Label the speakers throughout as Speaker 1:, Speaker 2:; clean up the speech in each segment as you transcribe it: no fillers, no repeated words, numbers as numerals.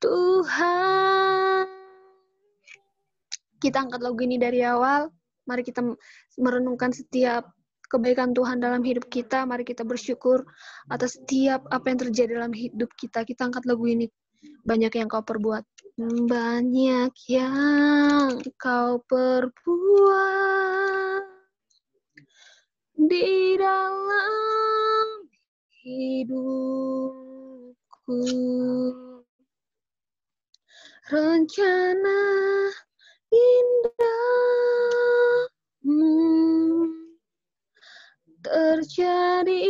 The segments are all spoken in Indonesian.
Speaker 1: Tuhan. Kita angkat lagu ini dari awal. Mari kita merenungkan setiap kebaikan Tuhan dalam hidup kita. Mari kita bersyukur atas setiap apa yang terjadi dalam hidup kita. Kita angkat lagu ini. Banyak yang kau perbuat. Banyak yang kau perbuat di dalam hidupku. Rencana indahmu terjadi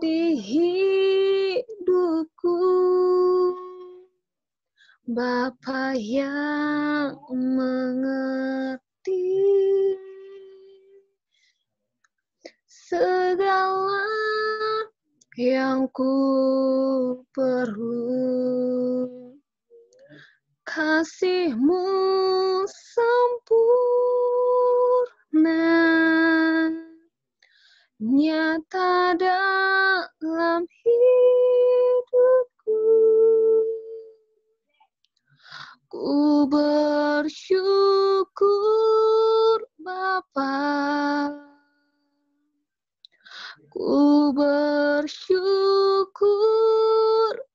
Speaker 1: di hidupku. Bapa yang mengerti segala yang ku perlu. Kasih-Mu sempurna, nyata dalam hidupku. Ku bersyukur Bapa, ku bersyukur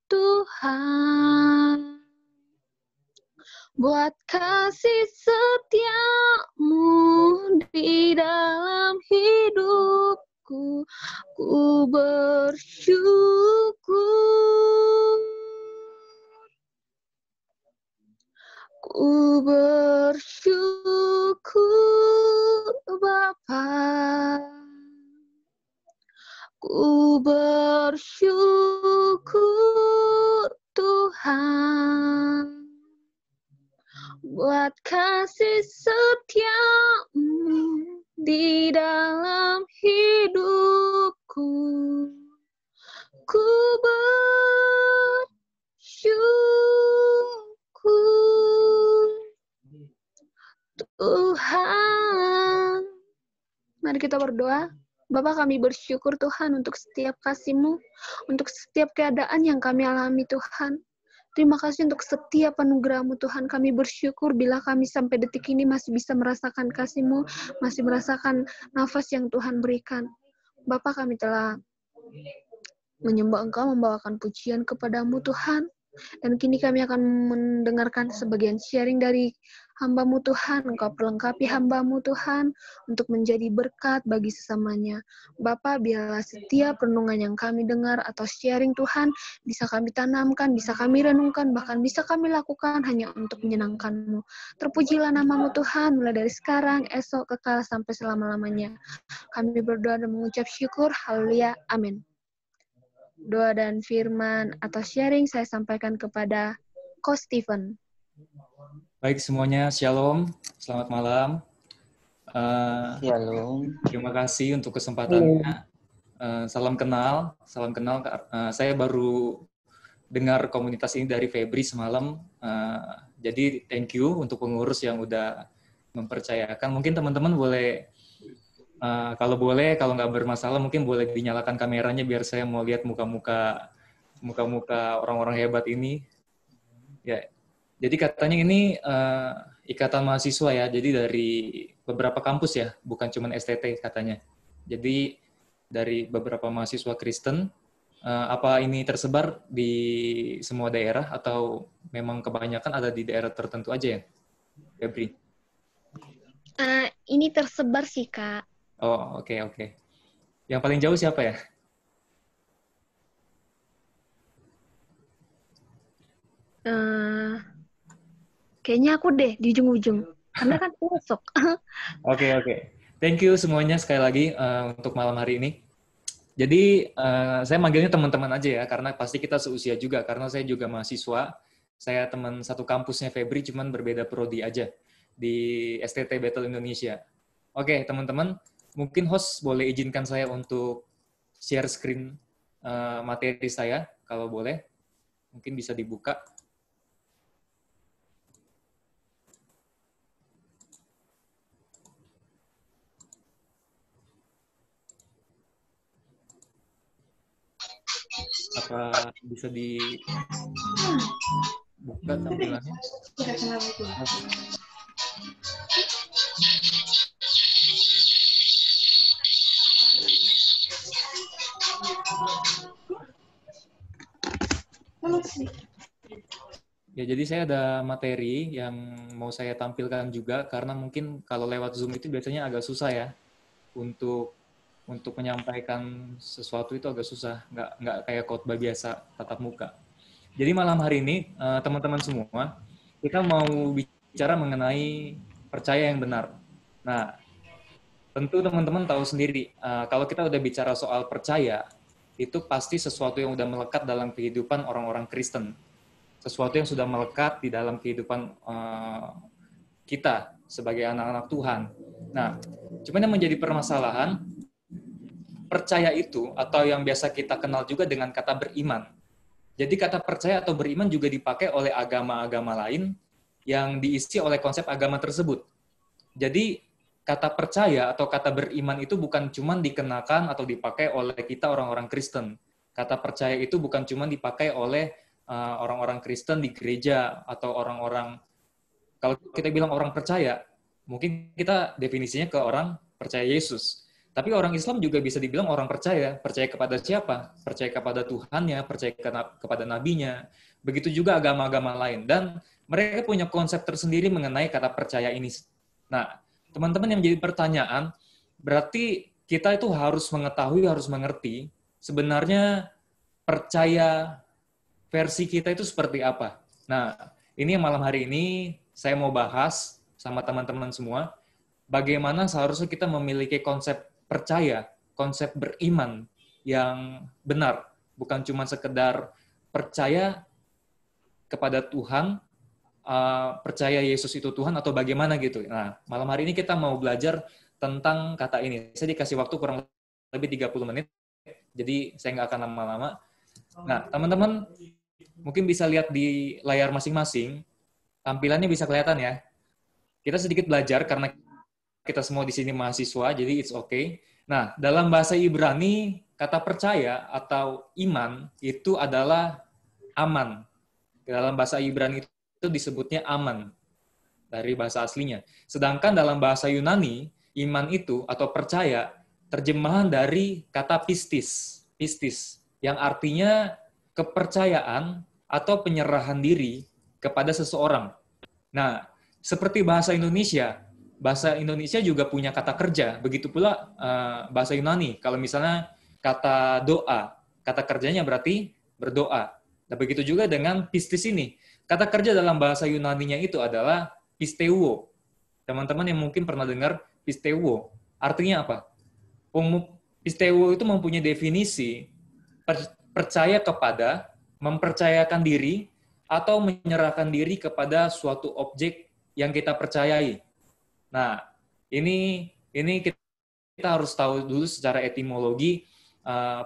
Speaker 1: Tuhan, buat kasih setia-Mu di dalam hidupku. Ku bersyukur, ku bersyukur Bapa, ku bersyukur Tuhan, buat kasih setia-Mu di dalam hidupku. Ku bersyukur Tuhan. Mari kita berdoa. Bapa, kami bersyukur Tuhan untuk setiap kasih-Mu, untuk setiap keadaan yang kami alami Tuhan. Terima kasih untuk setiap anugerah-Mu Tuhan. Kami bersyukur bila kami sampai detik ini masih bisa merasakan kasih-Mu, masih merasakan nafas yang Tuhan berikan. Bapa, kami telah menyembah Engkau, membawakan pujian kepada-Mu Tuhan. Dan kini kami akan mendengarkan sebagian sharing dari hamba-Mu Tuhan. Engkau perlengkapi hamba-Mu Tuhan untuk menjadi berkat bagi sesamanya. Bapa, biarlah setiap renungan yang kami dengar atau sharing Tuhan bisa kami tanamkan, bisa kami renungkan, bahkan bisa kami lakukan hanya untuk menyenangkan-Mu. Terpujilah nama-Mu Tuhan, mulai dari sekarang, esok, kekal, sampai selama-lamanya. Kami berdoa dan mengucap syukur. Haleluya. Amin. Doa dan firman atau sharing saya sampaikan kepada Coach Stephen.
Speaker 2: Baik semuanya, Shalom, selamat malam.
Speaker 3: Shalom.
Speaker 2: Terima kasih untuk kesempatannya. Salam kenal. Saya baru dengar komunitas ini dari Febri semalam. Jadi thank you untuk pengurus yang udah mempercayakan. Mungkin teman-teman boleh, kalau nggak bermasalah, mungkin boleh dinyalakan kameranya biar saya mau lihat muka-muka orang-orang hebat ini. Ya, jadi katanya ini ikatan mahasiswa ya, jadi dari beberapa kampus ya, bukan cuma STT katanya. Jadi dari beberapa mahasiswa Kristen, apa ini tersebar di semua daerah atau memang kebanyakan ada di daerah tertentu aja ya, Febri?
Speaker 1: Ini tersebar sih, Kak.
Speaker 2: Oh, oke. Yang paling jauh siapa ya?
Speaker 1: Kayaknya aku deh di ujung-ujung. Karena kan besok.
Speaker 2: Oke. Thank you semuanya sekali lagi untuk malam hari ini. Jadi saya manggilnya teman-teman aja ya, karena pasti kita seusia juga. Karena saya juga mahasiswa. Saya teman satu kampusnya Febri, cuman berbeda prodi aja di STT Battle Indonesia. Oke, teman-teman, mungkin host boleh izinkan saya untuk share screen materi saya, kalau boleh. Mungkin bisa dibuka. Apa bisa dibuka tampilannya? Ya, jadi saya ada materi yang mau saya tampilkan juga, karena mungkin kalau lewat Zoom itu biasanya agak susah ya, untuk menyampaikan sesuatu itu agak susah, nggak kayak khotbah biasa tatap muka. Jadi malam hari ini, teman-teman semua, kita mau bicara mengenai percaya yang benar. Nah, tentu teman-teman tahu sendiri, kalau kita udah bicara soal percaya, itu pasti sesuatu yang udah melekat dalam kehidupan orang-orang Kristen. Sesuatu yang sudah melekat di dalam kehidupan kita sebagai anak-anak Tuhan. Nah, cuman yang menjadi permasalahan, percaya itu, atau yang biasa kita kenal juga dengan kata beriman. Jadi kata percaya atau beriman juga dipakai oleh agama-agama lain yang diisi oleh konsep agama tersebut. Jadi kata percaya atau kata beriman itu bukan cuma dikenakan atau dipakai oleh kita orang-orang Kristen. Kata percaya itu bukan cuma dipakai oleh orang-orang Kristen di gereja atau orang-orang, kalau kita bilang orang percaya, mungkin kita definisinya ke orang percaya Yesus. Tapi orang Islam juga bisa dibilang orang percaya. Percaya kepada siapa? Percaya kepada Tuhannya, percaya kepada nabinya. Begitu juga agama-agama lain. Dan mereka punya konsep tersendiri mengenai kata percaya ini. Nah, teman-teman yang jadi pertanyaan, berarti kita itu harus mengetahui, harus mengerti sebenarnya percaya versi kita itu seperti apa. Nah, ini yang malam hari ini saya mau bahas sama teman-teman semua, bagaimana seharusnya kita memiliki konsep percaya, konsep beriman yang benar, bukan cuma sekedar percaya kepada Tuhan, percaya Yesus itu Tuhan atau bagaimana gitu. Nah, malam hari ini kita mau belajar tentang kata ini. Saya dikasih waktu kurang lebih 30 menit, jadi saya nggak akan lama-lama. Nah, teman-teman mungkin bisa lihat di layar masing-masing, tampilannya bisa kelihatan ya. Kita sedikit belajar karena kita semua di sini mahasiswa, jadi it's okay. Nah, dalam bahasa Ibrani, kata percaya atau iman itu adalah aman. Dalam bahasa Ibrani itu disebutnya aman dari bahasa aslinya. Sedangkan dalam bahasa Yunani, iman itu atau percaya terjemahan dari kata pistis, pistis yang artinya kepercayaan atau penyerahan diri kepada seseorang. Nah, seperti bahasa Indonesia juga punya kata kerja, begitu pula bahasa Yunani. Kalau misalnya kata doa, kata kerjanya berarti berdoa. Nah, begitu juga dengan pistis ini. Kata kerja dalam bahasa Yunaninya itu adalah pisteuo. Teman-teman yang mungkin pernah dengar pisteuo, artinya apa? Pisteuo itu mempunyai definisi percaya kepada, mempercayakan diri, atau menyerahkan diri kepada suatu objek yang kita percayai. Nah, ini kita harus tahu dulu secara etimologi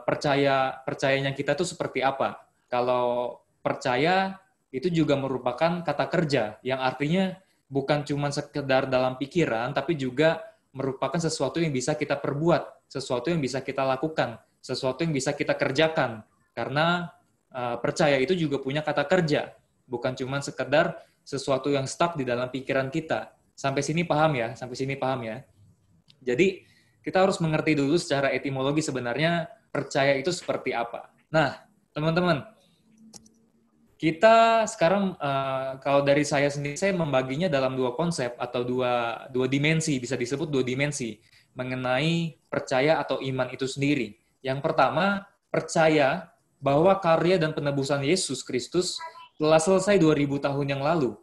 Speaker 2: percayanya kita itu seperti apa. Kalau percaya itu juga merupakan kata kerja yang artinya bukan cuma sekedar dalam pikiran, tapi juga merupakan sesuatu yang bisa kita perbuat, sesuatu yang bisa kita lakukan, sesuatu yang bisa kita kerjakan. Karena percaya itu juga punya kata kerja, bukan cuma sekedar sesuatu yang stuck di dalam pikiran kita. Sampai sini paham ya? Sampai sini paham ya? Jadi, kita harus mengerti dulu secara etimologi sebenarnya percaya itu seperti apa. Nah, teman-teman, kita sekarang, kalau dari saya sendiri, saya membaginya dalam dua konsep atau dua dimensi, bisa disebut dua dimensi, mengenai percaya atau iman itu sendiri. Yang pertama, percaya bahwa karya dan penebusan Yesus Kristus telah selesai 2000 tahun yang lalu.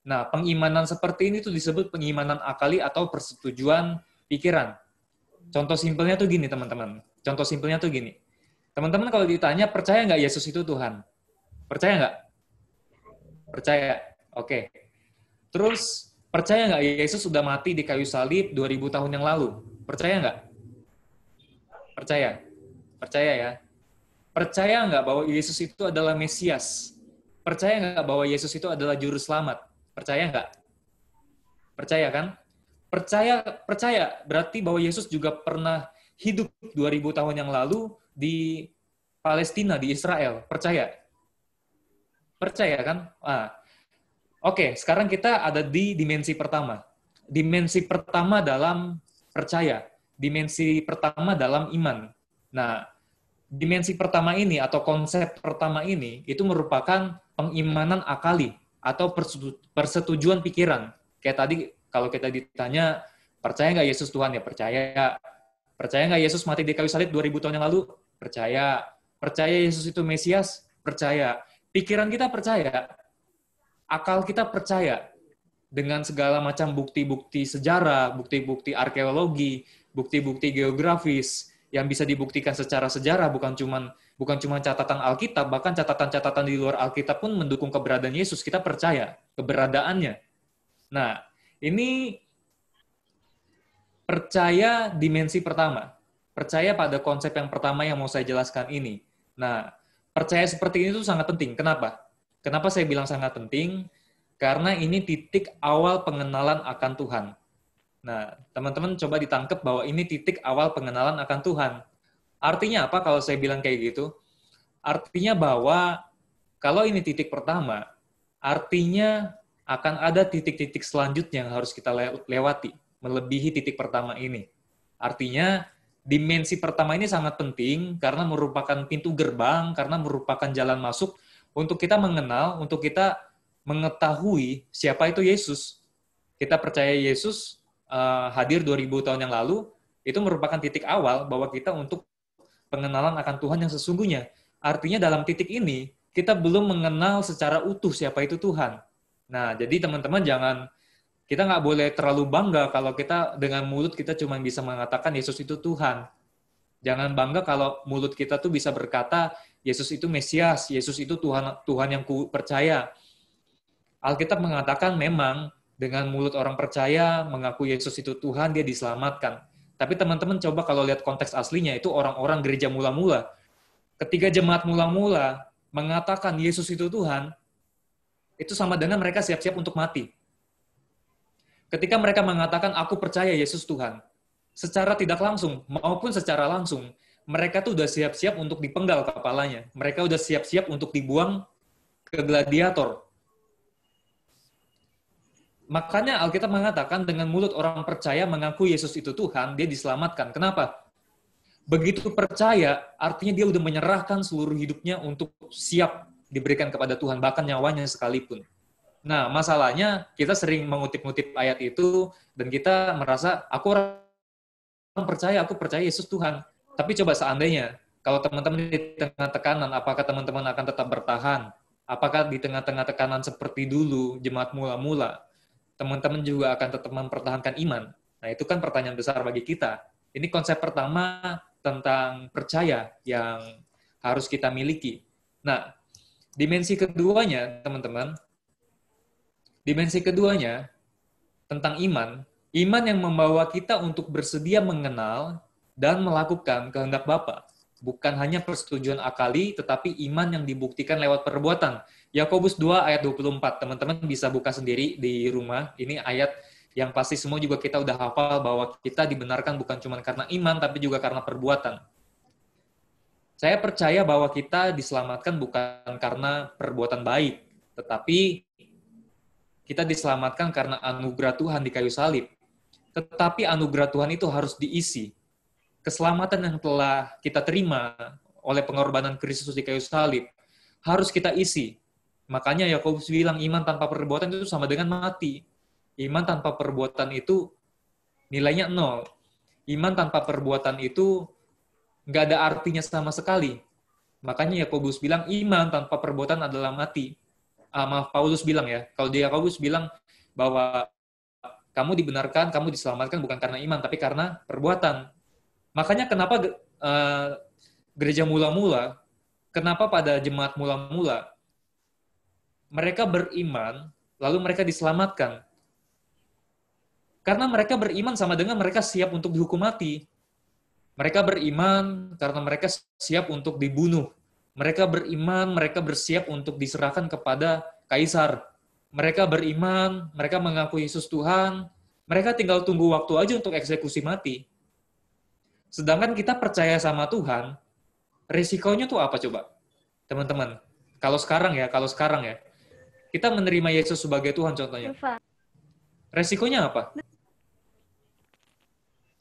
Speaker 2: Nah, pengimanan seperti ini tuh disebut pengimanan akali atau persetujuan pikiran. Contoh simpelnya tuh gini, teman-teman. Contoh simpelnya tuh gini. Teman-teman kalau ditanya, percaya nggak Yesus itu Tuhan? Percaya nggak? Percaya. Oke. Terus, percaya nggak Yesus sudah mati di kayu salib 2000 tahun yang lalu? Percaya nggak? Percaya. Percaya ya. Percaya nggak bahwa Yesus itu adalah Mesias? Percaya nggak bahwa Yesus itu adalah Juru Selamat? Percaya nggak? Percaya kan? Percaya berarti bahwa Yesus juga pernah hidup 2000 tahun yang lalu di Palestina, di Israel. Percaya? Percaya kan? Oke, sekarang kita ada di dimensi pertama. Dimensi pertama dalam percaya. Dimensi pertama dalam iman. Nah, dimensi pertama ini atau konsep pertama ini itu merupakan pengimanan akali atau persetujuan pikiran. Kayak tadi kalau kita ditanya, percaya nggak Yesus Tuhan? Ya percaya. Percaya nggak Yesus mati di kayu salib 2000 tahun yang lalu? Percaya. Percaya Yesus itu Mesias? Percaya. Pikiran kita percaya. Akal kita percaya. Dengan segala macam bukti-bukti sejarah, bukti-bukti arkeologi, bukti-bukti geografis yang bisa dibuktikan secara sejarah, bukan cuma catatan Alkitab, bahkan catatan-catatan di luar Alkitab pun mendukung keberadaan Yesus. Kita percaya keberadaannya. Nah, ini percaya dimensi pertama. Percaya pada konsep yang pertama yang mau saya jelaskan ini. Nah, percaya seperti ini tuh sangat penting. Kenapa? Kenapa saya bilang sangat penting? Karena ini titik awal pengenalan akan Tuhan. Nah, teman-teman coba ditangkap bahwa ini titik awal pengenalan akan Tuhan. Artinya apa kalau saya bilang kayak gitu? Artinya bahwa kalau ini titik pertama, artinya akan ada titik-titik selanjutnya yang harus kita lewati, melebihi titik pertama ini. Artinya, dimensi pertama ini sangat penting karena merupakan pintu gerbang, karena merupakan jalan masuk untuk kita mengenal, untuk kita mengetahui siapa itu Yesus. Kita percaya Yesus hadir 2000 tahun yang lalu, itu merupakan titik awal bahwa kita untuk pengenalan akan Tuhan yang sesungguhnya. Artinya dalam titik ini, kita belum mengenal secara utuh siapa itu Tuhan. Nah, jadi teman-teman kita nggak boleh terlalu bangga kalau kita dengan mulut kita cuma bisa mengatakan Yesus itu Tuhan. Jangan bangga kalau mulut kita tuh bisa berkata Yesus itu Mesias, Yesus itu Tuhan yang ku percaya. Alkitab mengatakan memang dengan mulut orang percaya mengaku Yesus itu Tuhan, dia diselamatkan. Tapi teman-teman coba kalau lihat konteks aslinya, itu orang-orang gereja mula-mula. Ketika jemaat mula-mula mengatakan Yesus itu Tuhan, itu sama dengan mereka siap-siap untuk mati. Ketika mereka mengatakan aku percaya Yesus Tuhan, secara tidak langsung maupun secara langsung, mereka tuh udah siap-siap untuk dipenggal kepalanya. Mereka udah siap-siap untuk dibuang ke gladiator. Makanya Alkitab mengatakan dengan mulut orang percaya mengaku Yesus itu Tuhan, dia diselamatkan. Kenapa? Begitu percaya, artinya dia udah menyerahkan seluruh hidupnya untuk siap diberikan kepada Tuhan, bahkan nyawanya sekalipun. Nah, masalahnya kita sering mengutip-ngutip ayat itu, dan kita merasa, aku percaya Yesus Tuhan. Tapi coba seandainya, kalau teman-teman di tengah tekanan, apakah teman-teman akan tetap bertahan? Apakah di tengah-tengah tekanan seperti dulu, jemaat mula-mula, teman-teman juga akan tetap mempertahankan iman? Nah, itu kan pertanyaan besar bagi kita. Ini konsep pertama tentang percaya yang harus kita miliki. Nah, dimensi keduanya, teman-teman, tentang iman yang membawa kita untuk bersedia mengenal dan melakukan kehendak Bapa. Bukan hanya persetujuan akali, tetapi iman yang dibuktikan lewat perbuatan. Yakobus 2 ayat 24, teman-teman bisa buka sendiri di rumah. Ini ayat yang pasti semua juga kita udah hafal bahwa kita dibenarkan bukan cuma karena iman, tapi juga karena perbuatan. Saya percaya bahwa kita diselamatkan bukan karena perbuatan baik, tetapi kita diselamatkan karena anugerah Tuhan di kayu salib. Tetapi anugerah Tuhan itu harus diisi. Keselamatan yang telah kita terima oleh pengorbanan Kristus di kayu salib harus kita isi. Makanya Yakobus bilang iman tanpa perbuatan itu sama dengan mati. Iman tanpa perbuatan itu nilainya 0. Iman tanpa perbuatan itu nggak ada artinya sama sekali. Makanya Yakobus bilang iman tanpa perbuatan adalah mati. Paulus bilang ya, kalau dia Yakobus bilang bahwa kamu dibenarkan, kamu diselamatkan bukan karena iman, tapi karena perbuatan. Makanya kenapa gereja mula-mula, kenapa pada jemaat mula-mula, mereka beriman, lalu mereka diselamatkan. Karena mereka beriman sama dengan mereka siap untuk dihukum mati. Mereka beriman karena mereka siap untuk dibunuh. Mereka beriman, mereka bersiap untuk diserahkan kepada kaisar. Mereka beriman, mereka mengaku Yesus Tuhan, mereka tinggal tunggu waktu aja untuk eksekusi mati. Sedangkan kita percaya sama Tuhan, Resikonya tuh apa coba? Teman-teman, kalau sekarang ya, kita menerima Yesus sebagai Tuhan contohnya. Resikonya apa?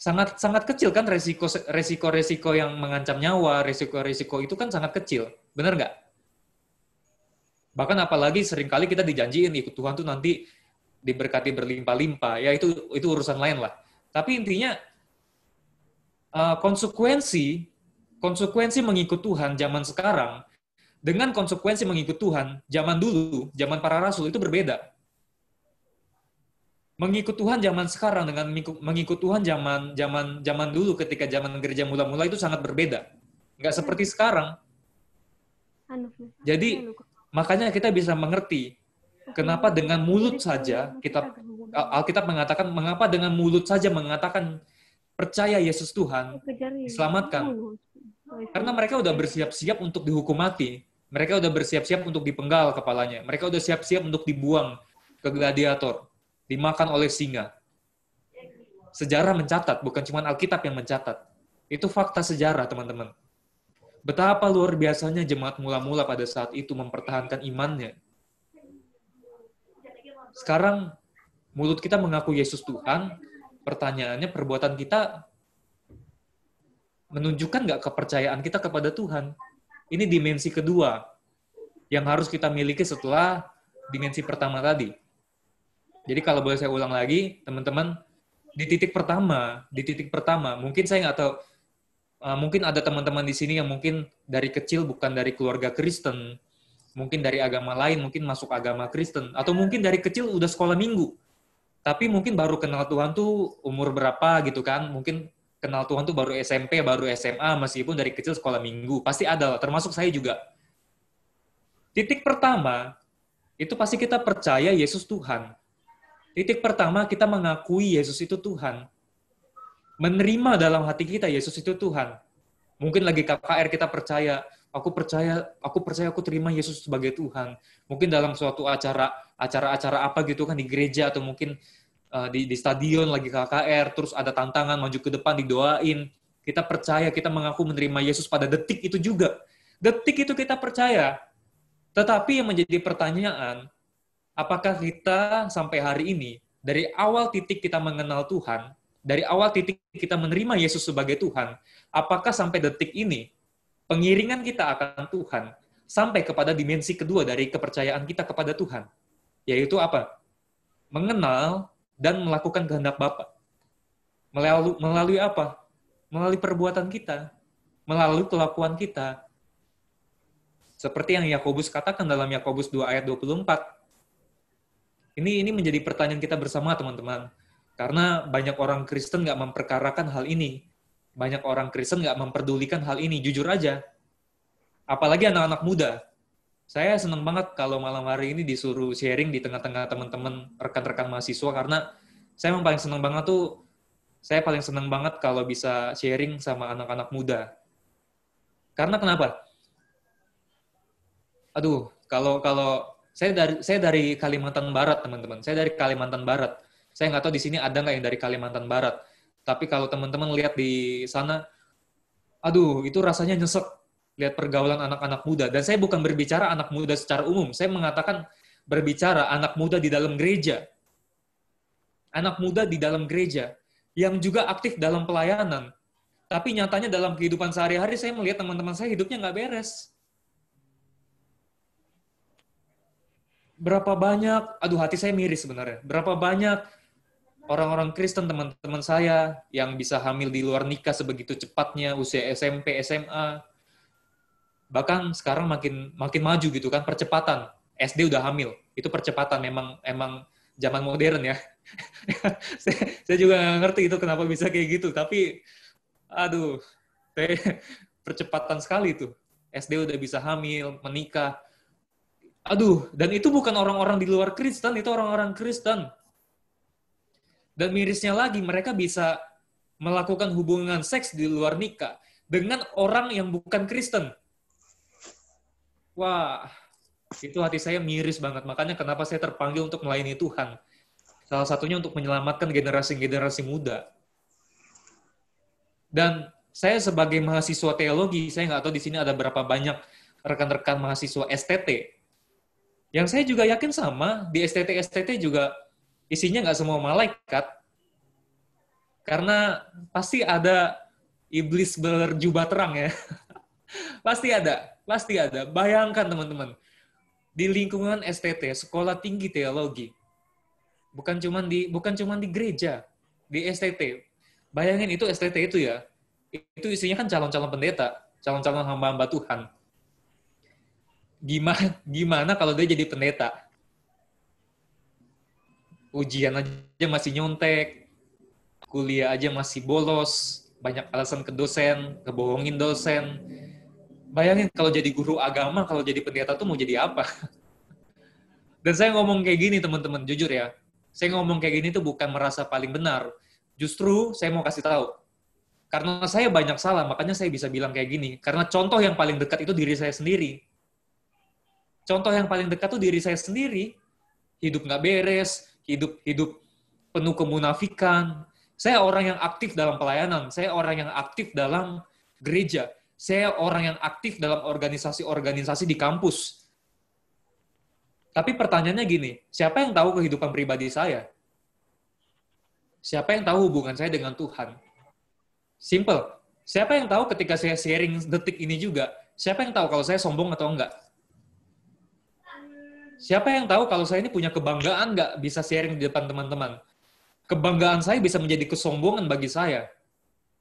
Speaker 2: Sangat kecil kan resiko yang mengancam nyawa, resiko itu kan sangat kecil. Benar nggak? Bahkan apalagi seringkali kita dijanjiin ikut Tuhan tuh nanti diberkati berlimpah-limpah. Ya itu urusan lain lah. Tapi intinya konsekuensi mengikut Tuhan zaman sekarang dengan konsekuensi mengikut Tuhan zaman dulu, zaman para rasul itu berbeda. Mengikut Tuhan zaman sekarang dengan mengikut Tuhan zaman dulu ketika zaman gereja mula-mula itu sangat berbeda. Nggak seperti sekarang. Jadi makanya kita bisa mengerti kenapa dengan mulut saja Alkitab mengatakan mengapa dengan mulut saja mengatakan percaya Yesus Tuhan diselamatkan. Karena mereka udah bersiap-siap untuk dihukum mati. Mereka udah bersiap-siap untuk dipenggal kepalanya. Mereka udah siap-siap untuk dibuang ke gladiator, dimakan oleh singa. Sejarah mencatat, bukan cuma Alkitab yang mencatat. Itu fakta sejarah, teman-teman. Betapa luar biasanya jemaat mula-mula pada saat itu mempertahankan imannya. Sekarang, mulut kita mengaku Yesus Tuhan, pertanyaannya perbuatan kita menunjukkan nggak kepercayaan kita kepada Tuhan? Ini dimensi kedua yang harus kita miliki setelah dimensi pertama tadi. Jadi kalau boleh saya ulang lagi, teman-teman, di titik pertama, mungkin saya nggak tahu, mungkin ada teman-teman di sini yang mungkin dari kecil bukan dari keluarga Kristen, mungkin dari agama lain, mungkin masuk agama Kristen, atau mungkin dari kecil udah sekolah minggu, tapi mungkin baru kenal Tuhan tuh umur berapa gitu kan, mungkin kenal Tuhan tuh baru SMP, baru SMA, meskipun dari kecil sekolah minggu. Pasti ada, termasuk saya juga. Titik pertama, itu pasti kita percaya Yesus Tuhan. Titik pertama, kita mengakui Yesus itu Tuhan. Menerima dalam hati kita Yesus itu Tuhan. Mungkin lagi KKR kita percaya, aku percaya aku terima Yesus sebagai Tuhan. Mungkin dalam suatu acara apa gitu kan di gereja, atau mungkin di stadion lagi KKR, terus ada tantangan maju ke depan didoain, kita percaya, kita mengaku menerima Yesus pada detik itu juga. Detik itu kita percaya. Tetapi yang menjadi pertanyaan, apakah kita sampai hari ini, dari awal titik kita mengenal Tuhan, dari awal titik kita menerima Yesus sebagai Tuhan, apakah sampai detik ini, pengiringan kita akan Tuhan, sampai kepada dimensi kedua dari kepercayaan kita kepada Tuhan, yaitu apa? Mengenal dan melakukan kehendak Bapa. Melalui apa? Melalui perbuatan kita, melalui kelakuan kita. Seperti yang Yakobus katakan dalam Yakobus 2 ayat 24. Ini menjadi pertanyaan kita bersama, teman-teman. Karena banyak orang Kristen nggak memperkarakan hal ini. Banyak orang Kristen nggak memperdulikan hal ini, jujur aja. Apalagi anak-anak muda. Saya senang banget kalau malam hari ini disuruh sharing di tengah-tengah teman-teman rekan-rekan mahasiswa, karena saya paling senang banget kalau bisa sharing sama anak-anak muda. Karena kenapa? Aduh, kalau saya dari Kalimantan Barat, teman-teman. Saya dari Kalimantan Barat. Saya nggak tahu di sini ada nggak yang dari Kalimantan Barat. Tapi kalau teman-teman lihat di sana, aduh, itu rasanya nyesek lihat pergaulan anak-anak muda. Dan saya bukan berbicara anak muda secara umum. Saya mengatakan berbicara anak muda di dalam gereja. Anak muda di dalam gereja yang juga aktif dalam pelayanan. Tapi nyatanya dalam kehidupan sehari-hari saya melihat teman-teman saya hidupnya nggak beres. Berapa banyak, aduh hati saya miris sebenarnya, berapa banyak orang-orang Kristen, teman-teman saya, yang bisa hamil di luar nikah sebegitu cepatnya, usia SMP, SMA, bahkan sekarang makin maju gitu kan, percepatan, SD udah hamil, itu percepatan, emang zaman modern ya. saya juga nggak ngerti itu kenapa bisa kayak gitu, tapi aduh, percepatan sekali tuh, SD udah bisa hamil, menikah. Aduh, dan itu bukan orang-orang di luar Kristen, itu orang-orang Kristen. Dan mirisnya lagi, mereka bisa melakukan hubungan seks di luar nikah dengan orang yang bukan Kristen. Wah, itu hati saya miris banget. Makanya kenapa saya terpanggil untuk melayani Tuhan. Salah satunya untuk menyelamatkan generasi-generasi muda. Dan saya sebagai mahasiswa teologi, saya nggak tahu di sini ada berapa banyak rekan-rekan mahasiswa STT. Yang saya juga yakin sama, di STT juga isinya nggak semua malaikat. Karena pasti ada iblis berjubah terang ya. Pasti ada. Bayangkan teman-teman, di lingkungan STT, Sekolah Tinggi Teologi, bukan cuma di gereja, di STT. Bayangin itu STT itu ya, itu isinya kan calon-calon pendeta, calon-calon hamba-hamba Tuhan. Gimana kalau dia jadi pendeta? Ujian aja masih nyontek, kuliah aja masih bolos, banyak alasan ke dosen, kebohongin dosen. Bayangin kalau jadi guru agama, kalau jadi pendeta tuh mau jadi apa? Dan saya ngomong kayak gini teman-teman, jujur ya. Saya ngomong kayak gini tuh bukan merasa paling benar. Justru saya mau kasih tahu. Karena saya banyak salah, makanya saya bisa bilang kayak gini. Karena contoh yang paling dekat itu diri saya sendiri. Contoh yang paling dekat tuh diri saya sendiri. Hidup nggak beres, hidup penuh kemunafikan. Saya orang yang aktif dalam pelayanan. Saya orang yang aktif dalam gereja. Saya orang yang aktif dalam organisasi-organisasi di kampus. Tapi pertanyaannya gini, siapa yang tahu kehidupan pribadi saya? Siapa yang tahu hubungan saya dengan Tuhan? Simple. Siapa yang tahu ketika saya sharing detik ini juga, siapa yang tahu kalau saya sombong atau enggak? Siapa yang tahu kalau saya ini punya kebanggaan nggak bisa sharing di depan teman-teman? Kebanggaan saya bisa menjadi kesombongan bagi saya.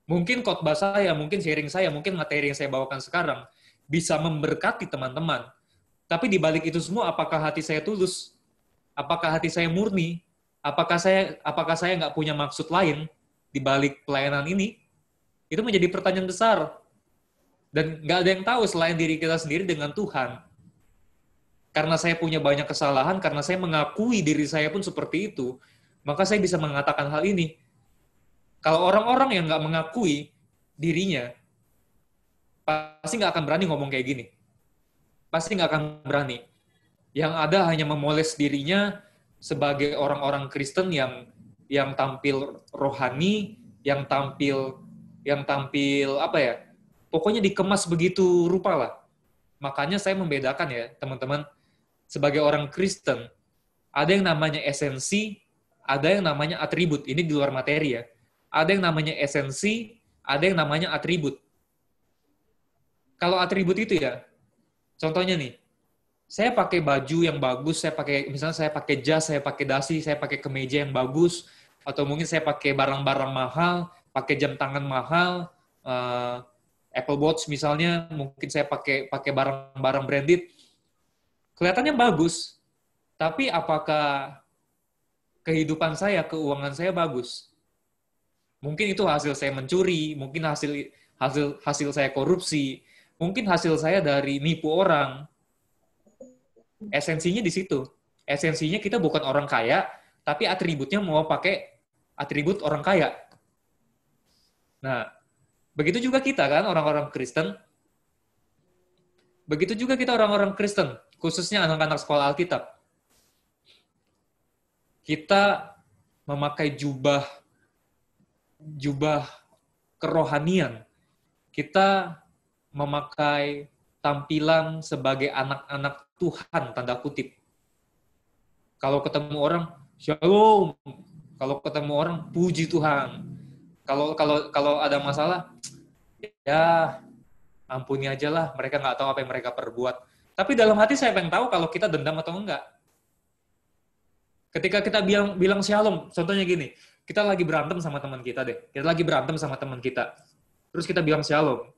Speaker 2: Mungkin khotbah saya, mungkin sharing saya, mungkin materi yang saya bawakan sekarang bisa memberkati teman-teman. Tapi di balik itu semua, apakah hati saya tulus? Apakah hati saya murni? Apakah saya nggak punya maksud lain di balik pelayanan ini? Itu menjadi pertanyaan besar. Dan nggak ada yang tahu selain diri kita sendiri dengan Tuhan. Karena saya punya banyak kesalahan, karena saya mengakui diri saya pun seperti itu, maka saya bisa mengatakan hal ini. Kalau orang-orang yang nggak mengakui dirinya, pasti nggak akan berani ngomong kayak gini. Pasti nggak akan berani. Yang ada hanya memoles dirinya sebagai orang-orang Kristen yang tampil rohani, yang tampil apa ya? Pokoknya dikemas begitu rupa lah. Makanya saya membedakan ya, teman-teman. Sebagai orang Kristen, ada yang namanya esensi, ada yang namanya atribut. Ini di luar materi ya. Ada yang namanya esensi, ada yang namanya atribut. Kalau atribut itu ya, contohnya nih, saya pakai baju yang bagus, misalnya saya pakai jas, saya pakai dasi, saya pakai kemeja yang bagus, atau mungkin saya pakai barang-barang mahal, pakai jam tangan mahal, Apple Watch misalnya, mungkin saya pakai barang-barang branded. Kelihatannya bagus, tapi apakah kehidupan saya, keuangan saya bagus? Mungkin itu hasil saya mencuri, mungkin hasil saya korupsi, mungkin hasil saya dari nipu orang. Esensinya di situ. Esensinya kita bukan orang kaya, tapi atributnya mau pakai atribut orang kaya. Nah, begitu juga kita kan, orang-orang Kristen. Begitu juga kita orang-orang Kristen, khususnya anak-anak sekolah Alkitab. Kita memakai jubah kerohanian. Kita memakai tampilan sebagai anak-anak Tuhan, tanda kutip. Kalau ketemu orang, shalom. Kalau ketemu orang, puji Tuhan. Kalau ada masalah, ya ampuni aja lah, mereka nggak tahu apa yang mereka perbuat. Tapi dalam hati saya pengen tahu kalau kita dendam atau enggak. Ketika kita bilang shalom, contohnya gini, kita lagi berantem sama teman kita deh. Kita lagi berantem sama teman kita. Terus kita bilang shalom.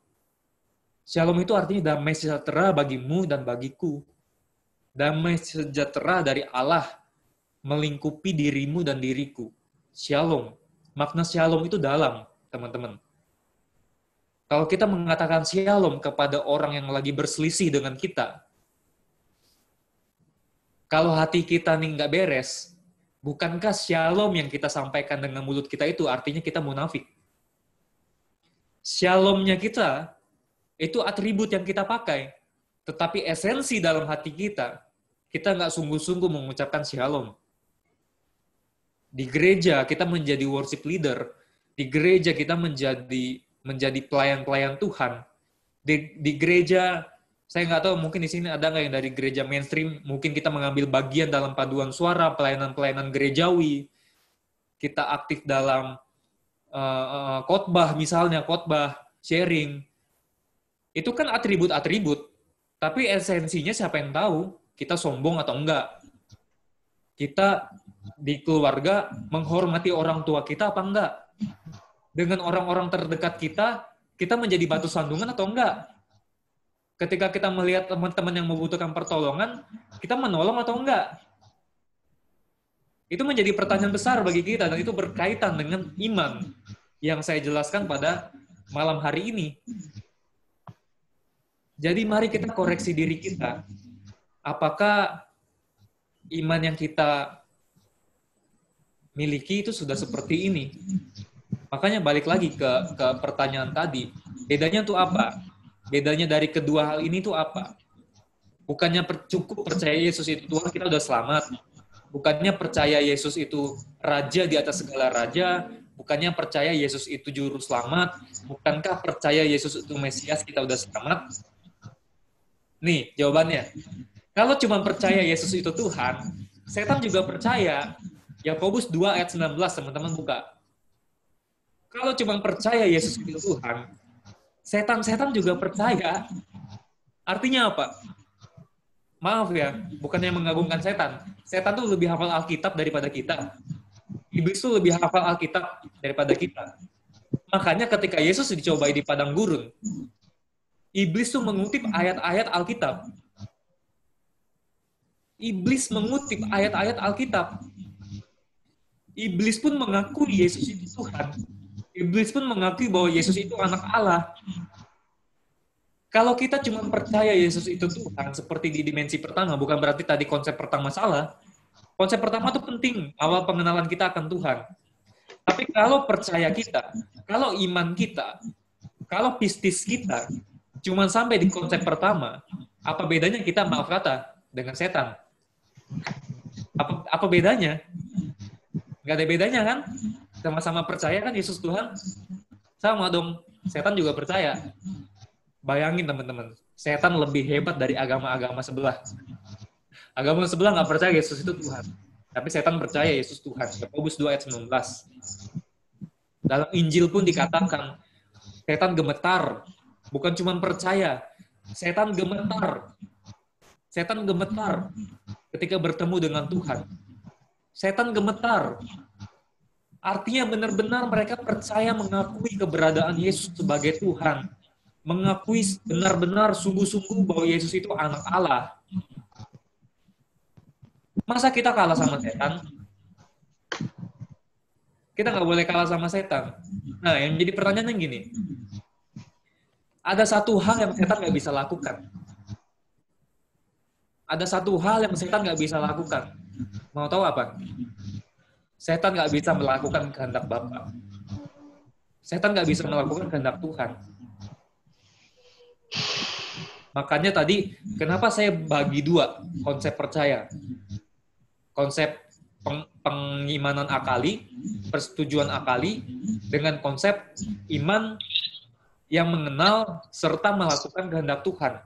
Speaker 2: Shalom itu artinya damai sejahtera bagimu dan bagiku. Damai sejahtera dari Allah melingkupi dirimu dan diriku. Shalom. Makna shalom itu dalam, teman-teman. Kalau kita mengatakan shalom kepada orang yang lagi berselisih dengan kita, kalau hati kita nih nggak beres, bukankah shalom yang kita sampaikan dengan mulut kita itu artinya kita munafik? Shalomnya kita, itu atribut yang kita pakai. Tetapi esensi dalam hati kita nggak sungguh-sungguh mengucapkan shalom. Di gereja kita menjadi worship leader, di gereja kita menjadi menjadi pelayan-pelayan Tuhan. Di gereja, saya nggak tahu, mungkin di sini ada nggak yang dari gereja mainstream, mungkin kita mengambil bagian dalam paduan suara, pelayanan-pelayanan gerejawi, kita aktif dalam khotbah misalnya, khotbah, sharing. Itu kan atribut-atribut, tapi esensinya siapa yang tahu? Kita sombong atau enggak? Kita di keluarga menghormati orang tua kita apa enggak? Dengan orang-orang terdekat kita menjadi batu sandungan atau enggak? Ketika kita melihat teman-teman yang membutuhkan pertolongan, kita menolong atau enggak? Itu menjadi pertanyaan besar bagi kita, dan itu berkaitan dengan iman yang saya jelaskan pada malam hari ini. Jadi mari kita koreksi diri kita. Apakah iman yang kita miliki itu sudah seperti ini? Makanya balik lagi ke pertanyaan tadi. Bedanya itu apa? Bedanya dari kedua hal ini itu apa? Bukannya cukup percaya Yesus itu Tuhan, kita udah selamat. Bukannya percaya Yesus itu Raja di atas segala raja. Bukannya percaya Yesus itu Juru Selamat. Bukankah percaya Yesus itu Mesias, kita udah selamat? Nih, jawabannya. Kalau cuma percaya Yesus itu Tuhan, setan juga percaya. Yakobus 2 ayat 19, teman-teman buka. Kalau cuma percaya Yesus itu Tuhan, setan juga percaya. Artinya apa? Maaf ya, bukannya mengagungkan setan. Setan tuh lebih hafal Alkitab daripada kita. Iblis tuh lebih hafal Alkitab daripada kita. Makanya ketika Yesus dicobai di padang gurun, Iblis tuh mengutip ayat-ayat Alkitab. Iblis mengutip ayat-ayat Alkitab. Iblis pun mengakui Yesus itu Tuhan. Iblis pun mengakui bahwa Yesus itu anak Allah. Kalau kita cuma percaya Yesus itu Tuhan, seperti di dimensi pertama, bukan berarti tadi konsep pertama salah. Konsep pertama itu penting, awal pengenalan kita akan Tuhan. Tapi kalau percaya kita, kalau iman kita, kalau pistis kita, cuma sampai di konsep pertama, apa bedanya kita, maaf kata, dengan setan? Apa bedanya? Nggak ada bedanya kan? Sama-sama percaya kan Yesus Tuhan? Sama dong, setan juga percaya. Bayangin teman-teman, setan lebih hebat dari agama-agama sebelah. Agama sebelah nggak percaya Yesus itu Tuhan. Tapi setan percaya Yesus Tuhan. Yakobus 2 ayat 19. Dalam Injil pun dikatakan, setan gemetar. Bukan cuma percaya, setan gemetar. Setan gemetar ketika bertemu dengan Tuhan. Setan gemetar. Artinya benar-benar mereka percaya, mengakui keberadaan Yesus sebagai Tuhan. Mengakui benar-benar sungguh-sungguh bahwa Yesus itu anak Allah. Masa kita kalah sama setan? Kita nggak boleh kalah sama setan. Nah, yang jadi pertanyaannya gini. Ada satu hal yang setan nggak bisa lakukan. Ada satu hal yang setan nggak bisa lakukan. Mau tahu apa? Setan nggak bisa melakukan kehendak Bapa. Setan nggak bisa melakukan kehendak Tuhan. Makanya tadi, kenapa saya bagi dua konsep percaya. Konsep pengimanan akali, persetujuan akali, dengan konsep iman yang mengenal serta melakukan kehendak Tuhan.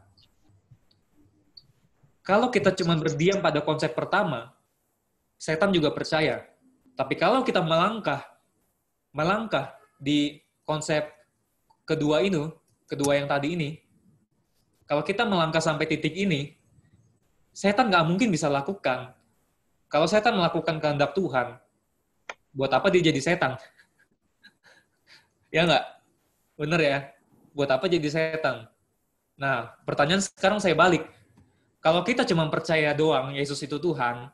Speaker 2: Kalau kita cuma berdiam pada konsep pertama, setan juga percaya. Tapi kalau kita melangkah di konsep kedua yang tadi ini, kalau kita melangkah sampai titik ini, setan nggak mungkin bisa lakukan. Kalau setan melakukan kehendak Tuhan, buat apa dia jadi setan? Ya nggak? Bener ya? Buat apa jadi setan? Nah, pertanyaan sekarang saya balik. Kalau kita cuma percaya doang Yesus itu Tuhan,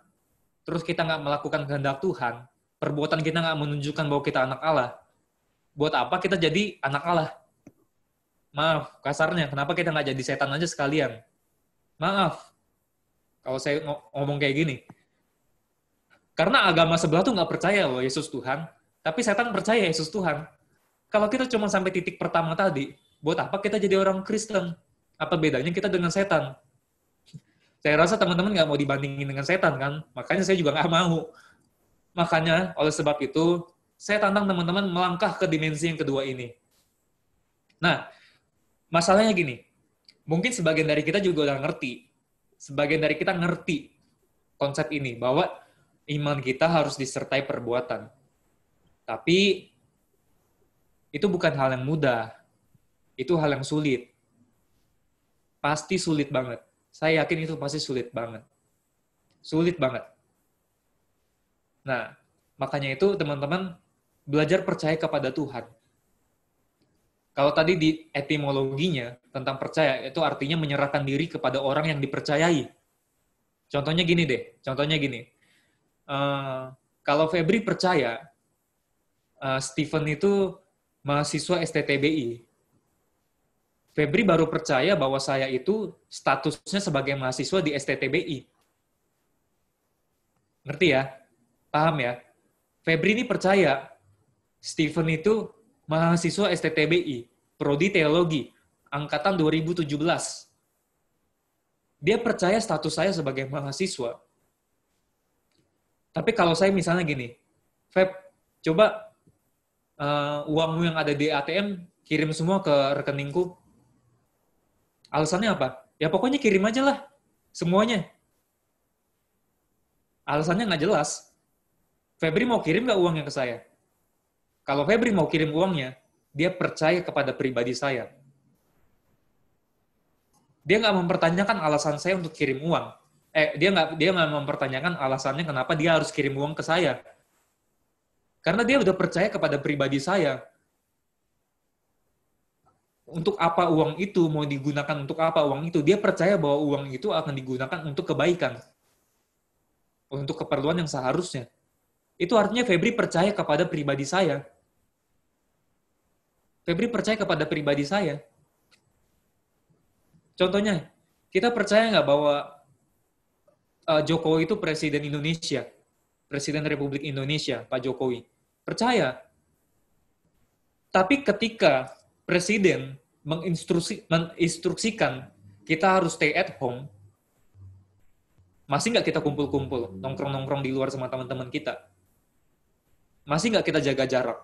Speaker 2: terus kita nggak melakukan kehendak Tuhan, perbuatan kita nggak menunjukkan bahwa kita anak Allah, buat apa kita jadi anak Allah? Maaf, kasarnya, kenapa kita nggak jadi setan aja sekalian? Maaf, kalau saya ngomong kayak gini. Karena agama sebelah tuh nggak percaya bahwa Yesus Tuhan, tapi setan percaya Yesus Tuhan. Kalau kita cuma sampai titik pertama tadi, buat apa kita jadi orang Kristen? Apa bedanya kita dengan setan? Saya rasa teman-teman nggak mau dibandingin dengan setan, kan? Makanya saya juga nggak mau. Makanya, oleh sebab itu, saya tantang teman-teman melangkah ke dimensi yang kedua ini. Nah, masalahnya gini, mungkin sebagian dari kita juga udah ngerti, sebagian dari kita ngerti konsep ini, bahwa iman kita harus disertai perbuatan. Tapi, itu bukan hal yang mudah. Itu hal yang sulit. Pasti sulit banget. Saya yakin itu pasti sulit banget. Sulit banget. Nah, makanya itu teman-teman belajar percaya kepada Tuhan. Kalau tadi di etimologinya tentang percaya, itu artinya menyerahkan diri kepada orang yang dipercayai. Contohnya gini deh, kalau Febri percaya, Stephen itu mahasiswa STTBI. Febri baru percaya bahwa saya itu statusnya sebagai mahasiswa di STTBI. Ngerti ya? Paham ya? Febri ini percaya Stephen itu mahasiswa STTBI, Prodi Teologi, angkatan 2017. Dia percaya status saya sebagai mahasiswa. Tapi kalau saya misalnya gini, Feb, coba uangmu yang ada di ATM kirim semua ke rekeningku. Alasannya apa? Ya pokoknya kirim aja lah, semuanya. Alasannya nggak jelas. Febri mau kirim nggak uangnya ke saya? Kalau Febri mau kirim uangnya, dia percaya kepada pribadi saya. Dia nggak mempertanyakan alasan saya untuk kirim uang. Dia nggak mempertanyakan alasannya kenapa dia harus kirim uang ke saya. Karena dia udah percaya kepada pribadi saya. Untuk apa uang itu, mau digunakan untuk apa uang itu, dia percaya bahwa uang itu akan digunakan untuk kebaikan. Untuk keperluan yang seharusnya. Itu artinya Febri percaya kepada pribadi saya. Febri percaya kepada pribadi saya. Contohnya, kita percaya nggak bahwa Jokowi itu Presiden Indonesia? Presiden Republik Indonesia, Pak Jokowi. Percaya. Tapi ketika Presiden menginstruksikan kita harus stay at home, masih nggak kita kumpul-kumpul, nongkrong-nongkrong di luar sama teman-teman kita? Masih nggak kita jaga jarak?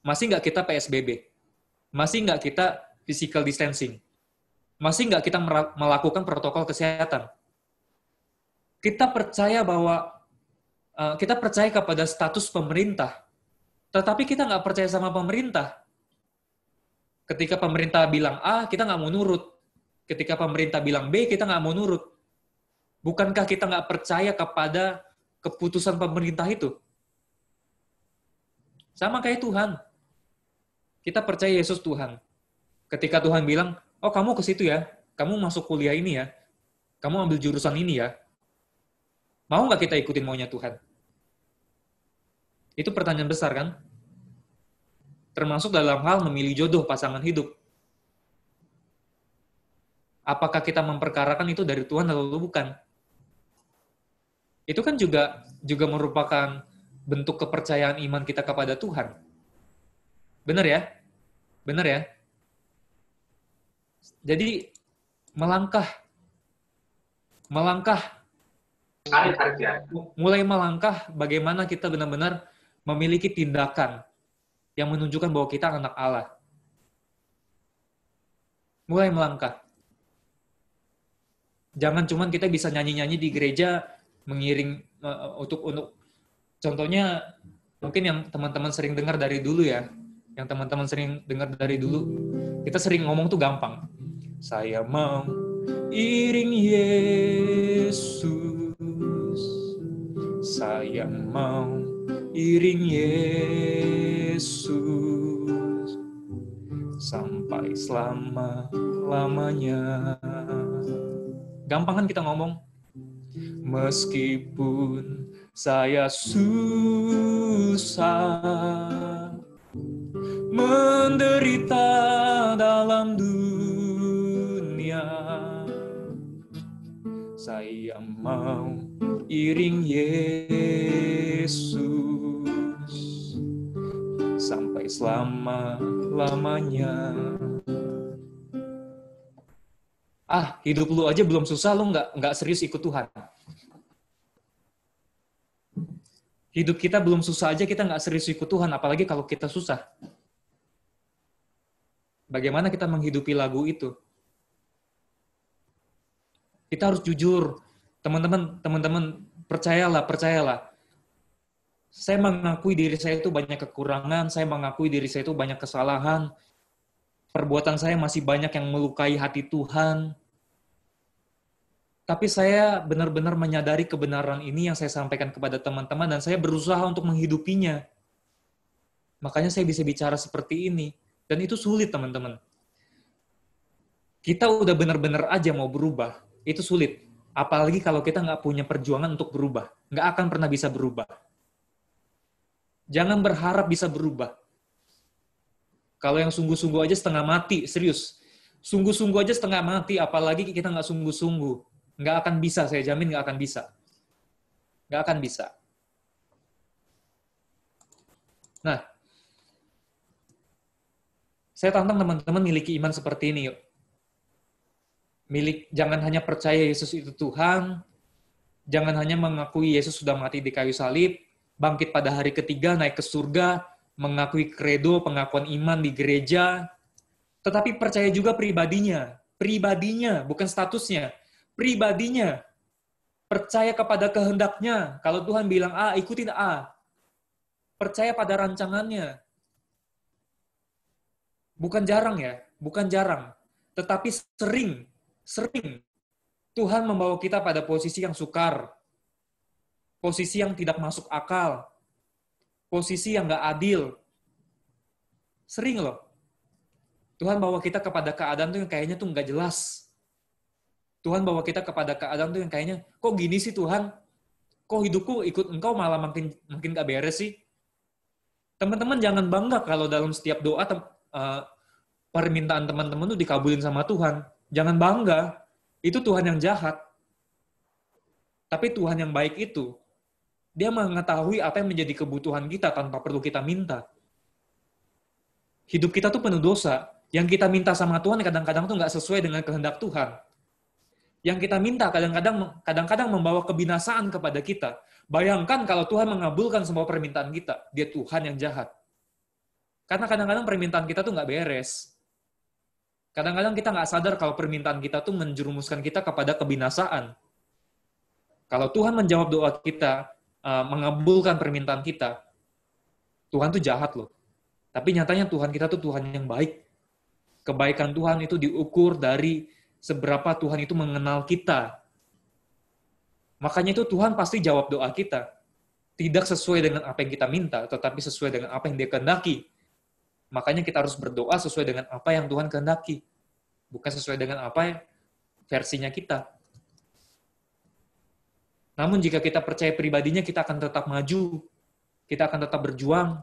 Speaker 2: Masih nggak kita PSBB? Masih nggak kita physical distancing? Masih nggak kita melakukan protokol kesehatan? Kita percaya bahwa kita percaya kepada status pemerintah, tetapi kita nggak percaya sama pemerintah. Ketika pemerintah bilang A, kita nggak mau nurut. Ketika pemerintah bilang B, kita nggak mau nurut. Bukankah kita nggak percaya kepada keputusan pemerintah itu? Sama kayak Tuhan. Kita percaya Yesus Tuhan. Ketika Tuhan bilang, oh kamu ke situ ya, kamu masuk kuliah ini ya, kamu ambil jurusan ini ya, mau nggak kita ikutin maunya Tuhan? Itu pertanyaan besar kan? Termasuk dalam hal memilih jodoh pasangan hidup. Apakah kita memperkarakan itu dari Tuhan atau bukan? Itu kan juga merupakan bentuk kepercayaan iman kita kepada Tuhan. Benar ya? Benar ya? Jadi, mulai melangkah bagaimana kita benar-benar memiliki tindakan yang menunjukkan bahwa kita anak Allah. Mulai melangkah. Jangan cuman kita bisa nyanyi-nyanyi di gereja, mengiring untuk contohnya mungkin yang teman-teman sering dengar dari dulu ya. Yang teman-teman sering dengar dari dulu, kita sering ngomong tuh gampang. Saya mau iring Yesus. Saya mau iring Yesus sampai selama-lamanya. Gampang kan kita ngomong? Meskipun saya susah, menderita dalam dunia, saya mau iring Yesus sampai selama-lamanya. Hidup lu aja belum susah, lu nggak serius ikut Tuhan. Hidup kita belum susah aja, kita nggak serius ikut Tuhan, apalagi kalau kita susah. Bagaimana kita menghidupi lagu itu? Kita harus jujur. Teman-teman, percayalah. Saya mengakui diri saya itu banyak kekurangan, saya mengakui diri saya itu banyak kesalahan, perbuatan saya masih banyak yang melukai hati Tuhan. Tapi saya benar-benar menyadari kebenaran ini yang saya sampaikan kepada teman-teman dan saya berusaha untuk menghidupinya. Makanya saya bisa bicara seperti ini. Dan itu sulit, teman-teman. Kita udah benar-benar aja mau berubah, itu sulit. Apalagi kalau kita nggak punya perjuangan untuk berubah. Nggak akan pernah bisa berubah. Jangan berharap bisa berubah. Kalau yang sungguh-sungguh aja setengah mati, serius. Sungguh-sungguh aja setengah mati, apalagi kita nggak sungguh-sungguh. Nggak akan bisa, saya jamin nggak akan bisa. Nggak akan bisa. Nah, saya tantang teman-teman miliki iman seperti ini, yuk. Jangan hanya percaya Yesus itu Tuhan, jangan hanya mengakui Yesus sudah mati di kayu salib, bangkit pada hari ketiga, naik ke surga, mengakui kredo, pengakuan iman di gereja, tetapi percaya juga pribadinya, bukan statusnya, pribadinya, percaya kepada kehendaknya. Kalau Tuhan bilang A, ikutin A. Percaya pada rancangannya. Bukan jarang ya, bukan jarang. Tetapi sering Tuhan membawa kita pada posisi yang sukar. Posisi yang tidak masuk akal. Posisi yang nggak adil. Sering loh. Tuhan bawa kita kepada keadaan tuh yang kayaknya tuh nggak jelas. Tuhan bawa kita kepada keadaan tuh yang kayaknya, kok gini sih Tuhan? Kok hidupku ikut Engkau malah makin gak beres sih? Teman-teman jangan bangga kalau dalam setiap doa permintaan teman-teman tuh dikabulin sama Tuhan. Jangan bangga. Itu Tuhan yang jahat. Tapi Tuhan yang baik itu, Dia mengetahui apa yang menjadi kebutuhan kita tanpa perlu kita minta. Hidup kita tuh penuh dosa. Yang kita minta sama Tuhan kadang-kadang tuh nggak sesuai dengan kehendak Tuhan. Yang kita minta kadang-kadang membawa kebinasaan kepada kita. Bayangkan kalau Tuhan mengabulkan semua permintaan kita, Dia Tuhan yang jahat. Karena kadang-kadang permintaan kita tuh nggak beres. Kadang-kadang kita nggak sadar kalau permintaan kita tuh menjerumuskan kita kepada kebinasaan. Kalau Tuhan menjawab doa kita, mengabulkan permintaan kita, Tuhan tuh jahat loh. Tapi nyatanya Tuhan kita tuh Tuhan yang baik. Kebaikan Tuhan itu diukur dari seberapa Tuhan itu mengenal kita. Makanya itu Tuhan pasti jawab doa kita. Tidak sesuai dengan apa yang kita minta, tetapi sesuai dengan apa yang Dia kehendaki. Makanya kita harus berdoa sesuai dengan apa yang Tuhan kehendaki. Bukan sesuai dengan apa versinya kita. Namun jika kita percaya pribadinya, kita akan tetap maju. Kita akan tetap berjuang.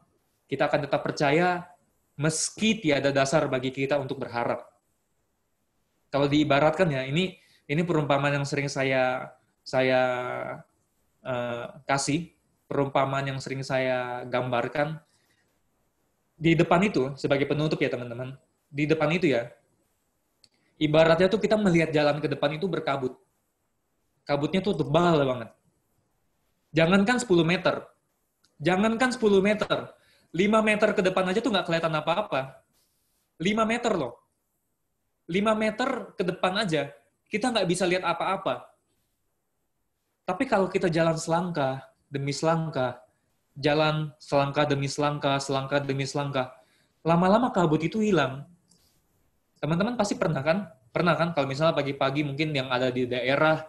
Speaker 2: Kita akan tetap percaya, meski tiada dasar bagi kita untuk berharap. Kalau diibaratkan ya, ini perumpamaan yang sering saya kasih, perumpamaan yang sering saya gambarkan. Di depan itu, sebagai penutup ya teman-teman, di depan itu ya, ibaratnya tuh kita melihat jalan ke depan itu berkabut. Kabutnya tuh tebal banget. Jangankan 10 meter, 5 meter ke depan aja tuh nggak kelihatan apa-apa. 5 meter loh. 5 meter ke depan aja, kita nggak bisa lihat apa-apa. Tapi kalau kita jalan selangkah demi selangkah, jalan selangkah demi selangkah, selangkah demi selangkah, lama-lama kabut itu hilang. Teman-teman pasti pernah kan? Pernah kan kalau misalnya pagi-pagi mungkin yang ada di daerah,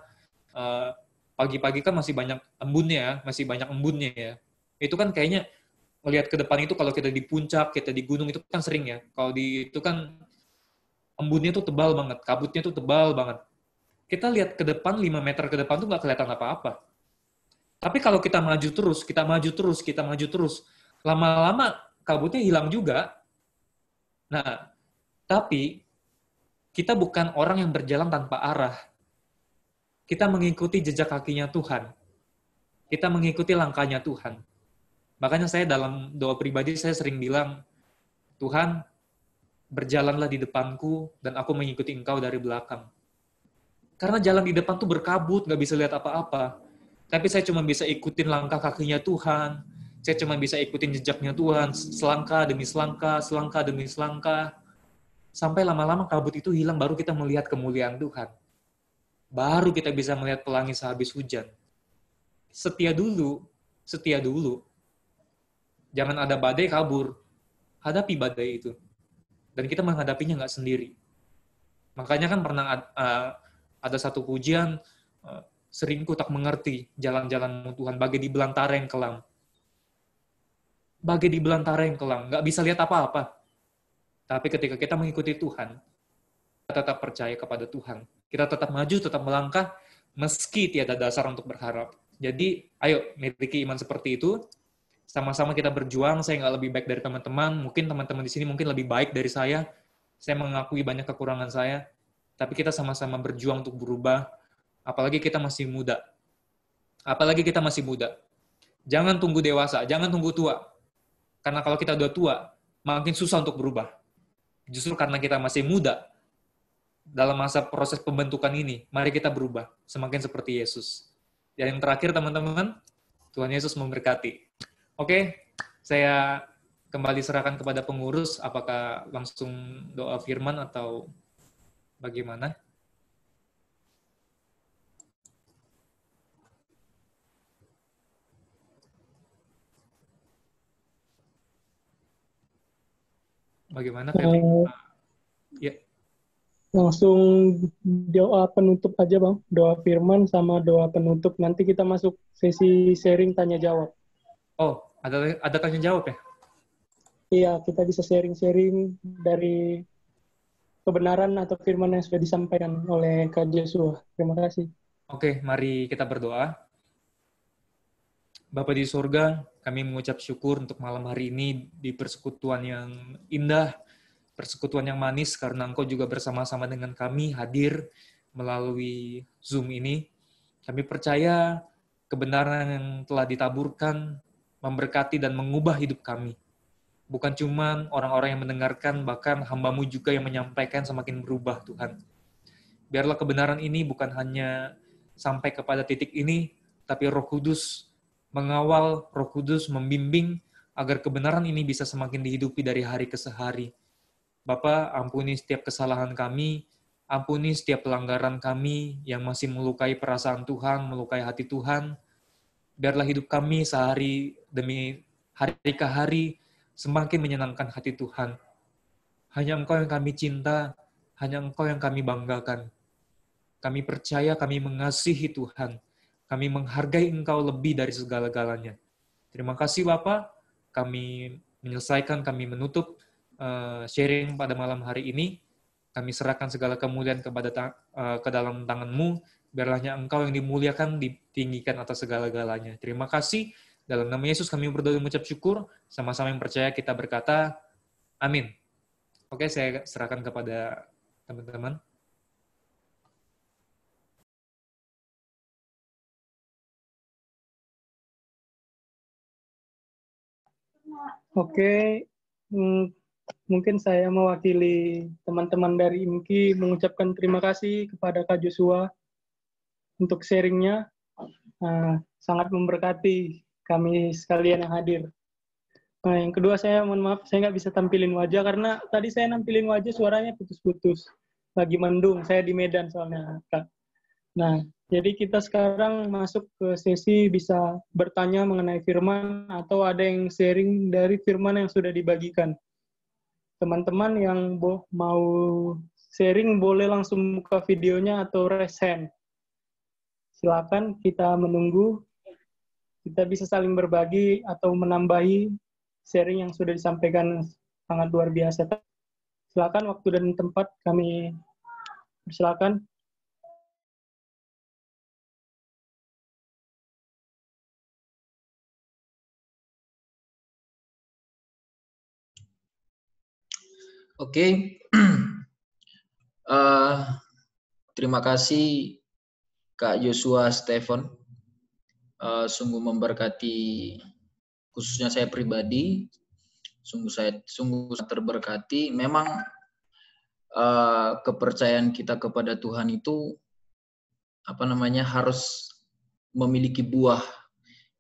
Speaker 2: pagi-pagi kan masih banyak embunnya ya. Itu kan kayaknya melihat ke depan itu kalau kita di puncak, kita di gunung itu kan sering ya. Kalau itu kan embunnya tuh tebal banget, kabutnya tuh tebal banget. Kita lihat ke depan, 5 meter ke depan tuh nggak kelihatan apa-apa. Tapi kalau kita maju terus, lama-lama kabutnya hilang juga. Nah, tapi kita bukan orang yang berjalan tanpa arah. Kita mengikuti jejak kakinya Tuhan. Kita mengikuti langkahnya Tuhan. Makanya saya dalam doa pribadi, saya sering bilang, Tuhan, berjalanlah di depanku, dan aku mengikuti Engkau dari belakang. Karena jalan di depan tuh berkabut, nggak bisa lihat apa-apa. Tapi saya cuma bisa ikutin langkah kakinya Tuhan, saya cuma bisa ikutin jejaknya Tuhan, selangkah demi selangkah, selangkah demi selangkah. Sampai lama-lama kabut itu hilang, baru kita melihat kemuliaan Tuhan. Baru kita bisa melihat pelangi sehabis hujan. Setia dulu. Jangan ada badai kabur. Hadapi badai itu. Dan kita menghadapinya nggak sendiri. Makanya kan pernah ada satu pujian, seringku tak mengerti jalan-jalan Tuhan, bagai di belantara yang kelam. Bagai di belantara yang kelam, nggak bisa lihat apa-apa. Tapi ketika kita mengikuti Tuhan, kita tetap percaya kepada Tuhan. Kita tetap maju, tetap melangkah, meski tiada dasar untuk berharap. Jadi, ayo miliki iman seperti itu. Sama-sama kita berjuang. Saya nggak lebih baik dari teman-teman. Mungkin teman-teman di sini mungkin lebih baik dari saya. Saya mengakui banyak kekurangan saya. Tapi kita sama-sama berjuang untuk berubah. Apalagi kita masih muda. Jangan tunggu dewasa, jangan tunggu tua. Karena kalau kita udah tua, makin susah untuk berubah. Justru karena kita masih muda, dalam masa proses pembentukan ini, mari kita berubah, semakin seperti Yesus. Dan yang terakhir, teman-teman, Tuhan Yesus memberkati. Oke, saya kembali serahkan kepada pengurus, apakah langsung doa firman atau bagaimana? Bagaimana, Febri? Ya.
Speaker 3: Langsung doa penutup aja, Bang. Doa firman sama doa penutup. Nanti kita masuk sesi sharing tanya-jawab.
Speaker 2: Oh, ada tanya-jawab ya?
Speaker 3: Iya, kita bisa sharing-sharing dari kebenaran atau firman yang sudah disampaikan oleh Kak Joshua. Terima kasih.
Speaker 2: Oke, mari kita berdoa. Bapa di surga, kami mengucap syukur untuk malam hari ini di persekutuan yang indah, persekutuan yang manis, karena Engkau juga bersama-sama dengan kami hadir melalui Zoom ini. Kami percaya kebenaran yang telah ditaburkan memberkati dan mengubah hidup kami. Bukan cuma orang-orang yang mendengarkan, bahkan hamba-Mu juga yang menyampaikan semakin berubah, Tuhan. Biarlah kebenaran ini bukan hanya sampai kepada titik ini, tapi Roh Kudus mengawal, Roh Kudus membimbing agar kebenaran ini bisa semakin dihidupi dari hari ke hari. Bapa, ampuni setiap kesalahan kami, ampuni setiap pelanggaran kami yang masih melukai perasaan Tuhan, melukai hati Tuhan. Biarlah hidup kami sehari demi hari ke hari semakin menyenangkan hati Tuhan. Hanya Engkau yang kami cinta, hanya Engkau yang kami banggakan. Kami percaya, kami mengasihi Tuhan. Kami menghargai Engkau lebih dari segala-galanya. Terima kasih Bapa, kami menyelesaikan, kami menutup sharing pada malam hari ini. Kami serahkan segala kemuliaan ke dalam tangan-Mu, biarlah Engkau yang dimuliakan, ditinggikan atas segala-galanya. Terima kasih. Dalam nama Yesus kami berdoa dan mengucap syukur. Sama-sama yang percaya kita berkata, amin. Oke, saya serahkan kepada teman-teman.
Speaker 3: Oke, mungkin saya mewakili teman-teman dari IMKI mengucapkan terima kasih kepada Kak Joshua untuk sharingnya. Sangat memberkati kami sekalian yang hadir. Nah, yang kedua saya mohon maaf, saya nggak bisa tampilin wajah karena tadi saya nampilin wajah suaranya putus-putus. Lagi mendung, saya di Medan soalnya, Kak. Nah, jadi kita sekarang masuk ke sesi bisa bertanya mengenai firman atau ada yang sharing dari firman yang sudah dibagikan. Teman-teman yang mau sharing boleh langsung buka videonya atau raise hand. Silakan, kita menunggu. Kita bisa saling berbagi atau menambahi sharing yang sudah disampaikan sangat luar biasa. Silakan, waktu dan tempat kami persilakan.
Speaker 4: Oke. Terima kasih Kak Joshua Stephen. Sungguh memberkati, khususnya saya pribadi. Sungguh terberkati. Memang kepercayaan kita kepada Tuhan itu harus memiliki buah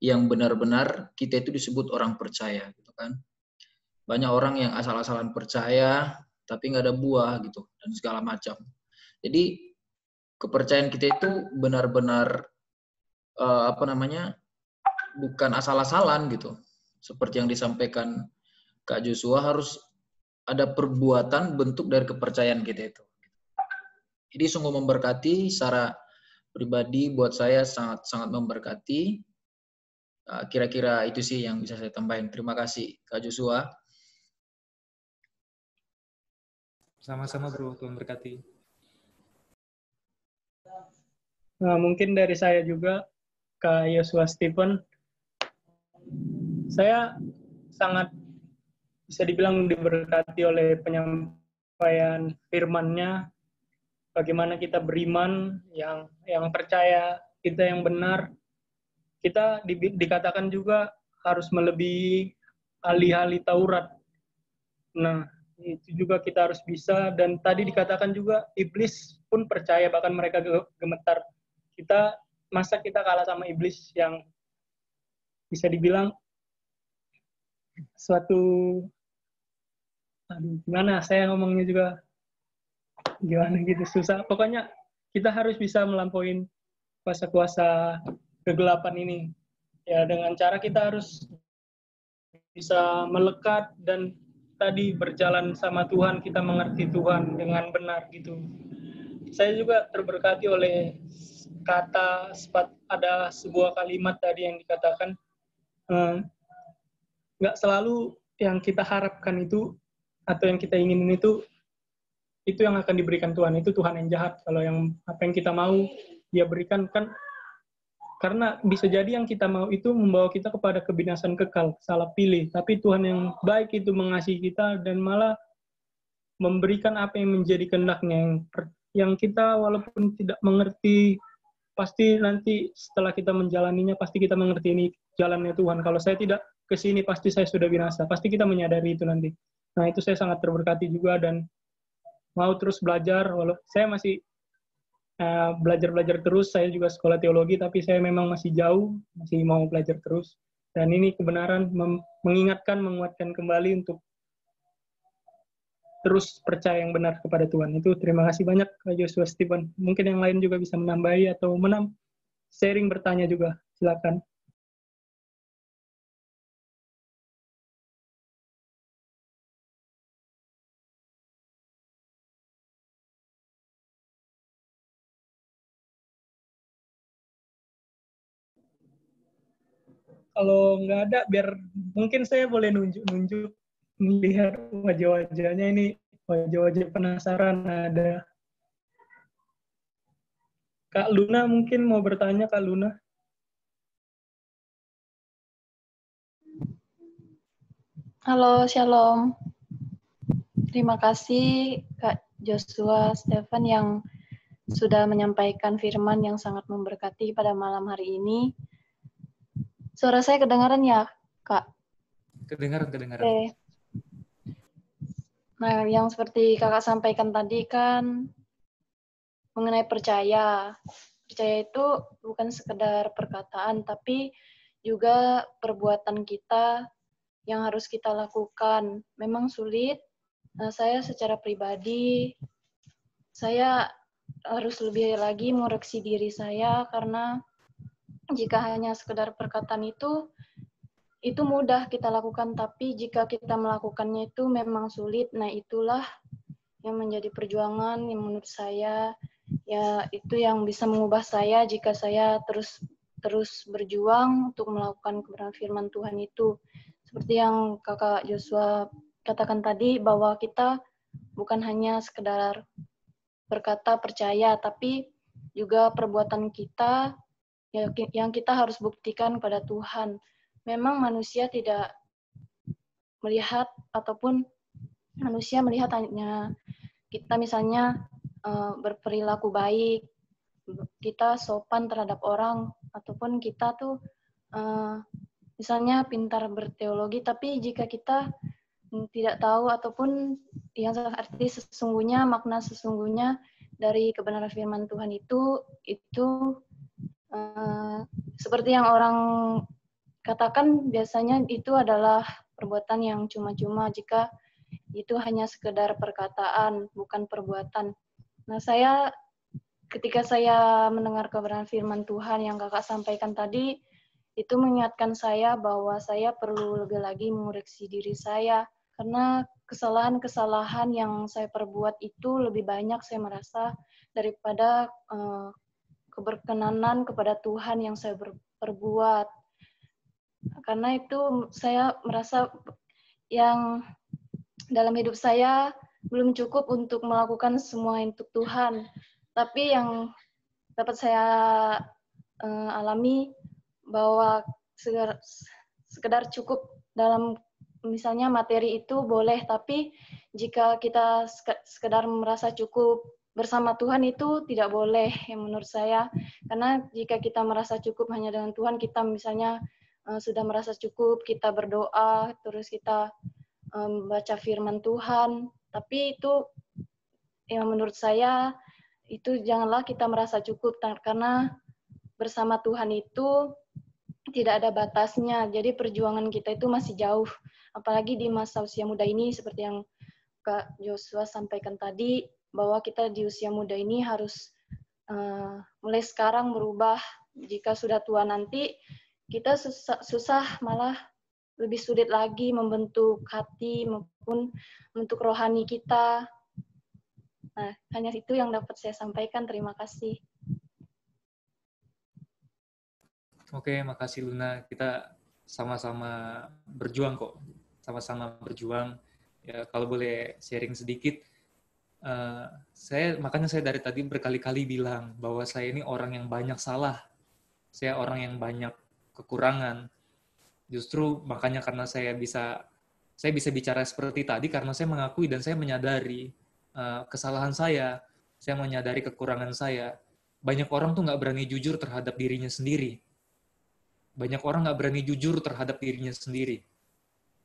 Speaker 4: yang benar-benar kita itu disebut orang percaya, gitu kan. Banyak orang yang asal-asalan percaya tapi nggak ada buah gitu dan segala macam. Jadi kepercayaan kita itu benar-benar bukan asal-asalan gitu. Seperti yang disampaikan Kak Joshua, harus ada perbuatan bentuk dari kepercayaan kita itu. Jadi sungguh memberkati secara pribadi, buat saya sangat memberkati. Kira-kira itu sih yang bisa saya tambahin. Terima kasih Kak Joshua.
Speaker 2: Sama-sama bro, Tuhan berkati.
Speaker 3: Nah, mungkin dari saya juga, Kak Joshua Stephen, saya sangat bisa dibilang diberkati oleh penyampaian firman-Nya, bagaimana kita beriman, yang percaya, kita yang benar. Kita dikatakan juga harus melebihi ahli-ahli Taurat. Nah, itu juga kita harus bisa. Dan tadi dikatakan juga iblis pun percaya, bahkan mereka gemetar. Masa kita kalah sama iblis yang bisa dibilang suatu, gimana saya ngomongnya juga gimana gitu, susah. Pokoknya kita harus bisa melampaui kuasa-kuasa kegelapan ini. Ya, dengan cara kita harus bisa melekat dan tadi berjalan sama Tuhan, kita mengerti Tuhan dengan benar gitu. Saya juga terberkati oleh ada sebuah kalimat tadi yang dikatakan, nggak selalu yang kita harapkan itu atau yang kita inginin itu yang akan diberikan Tuhan. Itu Tuhan yang jahat. Kalau apa yang kita mau Dia berikan, kan karena bisa jadi yang kita mau itu membawa kita kepada kebinasan kekal, salah pilih. Tapi Tuhan yang baik itu mengasihi kita dan malah memberikan apa yang menjadi kehendak-Nya, yang kita walaupun tidak mengerti, pasti nanti setelah kita menjalaninya pasti kita mengerti ini jalannya Tuhan. Kalau saya tidak ke sini pasti saya sudah binasa. Pasti kita menyadari itu nanti. Nah, itu saya sangat terberkati juga dan mau terus belajar. Saya masih belajar terus. Saya juga sekolah teologi, tapi saya memang masih jauh, masih mau belajar terus. Dan ini kebenaran mengingatkan, menguatkan kembali untuk terus percaya yang benar kepada Tuhan. Itu terima kasih banyak Kak Joshua Stephen. Mungkin yang lain juga bisa menambahi atau sharing, bertanya juga. Silakan. Kalau nggak ada, mungkin saya boleh nunjuk-nunjuk, melihat wajah-wajahnya ini, wajah-wajah penasaran. Ada Kak Luna, mungkin mau bertanya, Kak Luna.
Speaker 5: Halo, Shalom. Terima kasih Kak Joshua Stephen yang sudah menyampaikan firman yang sangat memberkati pada malam hari ini. Suara saya kedengaran ya, Kak?
Speaker 2: Kedengaran.
Speaker 5: Oke. Nah, yang seperti Kakak sampaikan tadi kan mengenai percaya. Percaya itu bukan sekedar perkataan, tapi juga perbuatan kita yang harus kita lakukan. Memang sulit. Saya secara pribadi, saya harus lebih lagi mengoreksi diri saya, karena jika hanya sekedar perkataan itu mudah kita lakukan, tapi jika kita melakukannya itu memang sulit. Nah, itulah yang menjadi perjuangan yang menurut saya, ya itu yang bisa mengubah saya jika saya terus berjuang untuk melakukan kebenaran firman Tuhan itu. Seperti yang Kakak Joshua katakan tadi, bahwa kita bukan hanya sekedar berkata percaya, tapi juga perbuatan kita yang kita harus buktikan kepada Tuhan. Memang manusia tidak melihat, ataupun manusia melihat hanya kita misalnya berperilaku baik, kita sopan terhadap orang, ataupun kita tuh misalnya pintar berteologi, tapi jika kita tidak tahu ataupun yang arti sesungguhnya, makna sesungguhnya dari kebenaran firman Tuhan itu seperti yang orang katakan biasanya itu adalah perbuatan yang cuma-cuma. Jika itu hanya sekedar perkataan, bukan perbuatan. Nah, ketika saya mendengar kebenaran firman Tuhan yang kakak sampaikan tadi, itu mengingatkan saya bahwa saya perlu lebih lagi mengoreksi diri saya. Karena kesalahan-kesalahan yang saya perbuat itu lebih banyak saya merasa daripada keberkenanan kepada Tuhan yang saya perbuat. Karena itu saya merasa yang dalam hidup saya belum cukup untuk melakukan semua untuk Tuhan. Tapi yang dapat saya alami bahwa sekedar cukup dalam misalnya materi itu boleh, tapi jika kita sekedar merasa cukup bersama Tuhan itu tidak boleh yang menurut saya. Karena jika kita merasa cukup hanya dengan Tuhan, kita misalnya sudah merasa cukup, kita berdoa, terus kita baca firman Tuhan, tapi itu yang menurut saya itu janganlah kita merasa cukup, karena bersama Tuhan itu tidak ada batasnya. Jadi perjuangan kita itu masih jauh. Apalagi di masa usia muda ini, seperti yang Kak Joshua sampaikan tadi, bahwa kita di usia muda ini harus mulai sekarang berubah. Jika sudah tua nanti, kita susah malah lebih sulit lagi membentuk hati maupun untuk rohani kita. Nah, hanya itu yang dapat saya sampaikan. Terima kasih.
Speaker 2: Oke, makasih Luna. Kita sama-sama berjuang kok. Sama-sama berjuang. Ya, kalau boleh sharing sedikit, makanya saya dari tadi berkali-kali bilang bahwa saya ini orang yang banyak salah. Saya orang yang banyak kekurangan. Justru makanya karena saya bisa bicara seperti tadi karena saya mengakui dan saya menyadari kesalahan saya menyadari kekurangan saya. Banyak orang tuh nggak berani jujur terhadap dirinya sendiri. Banyak orang nggak berani jujur terhadap dirinya sendiri.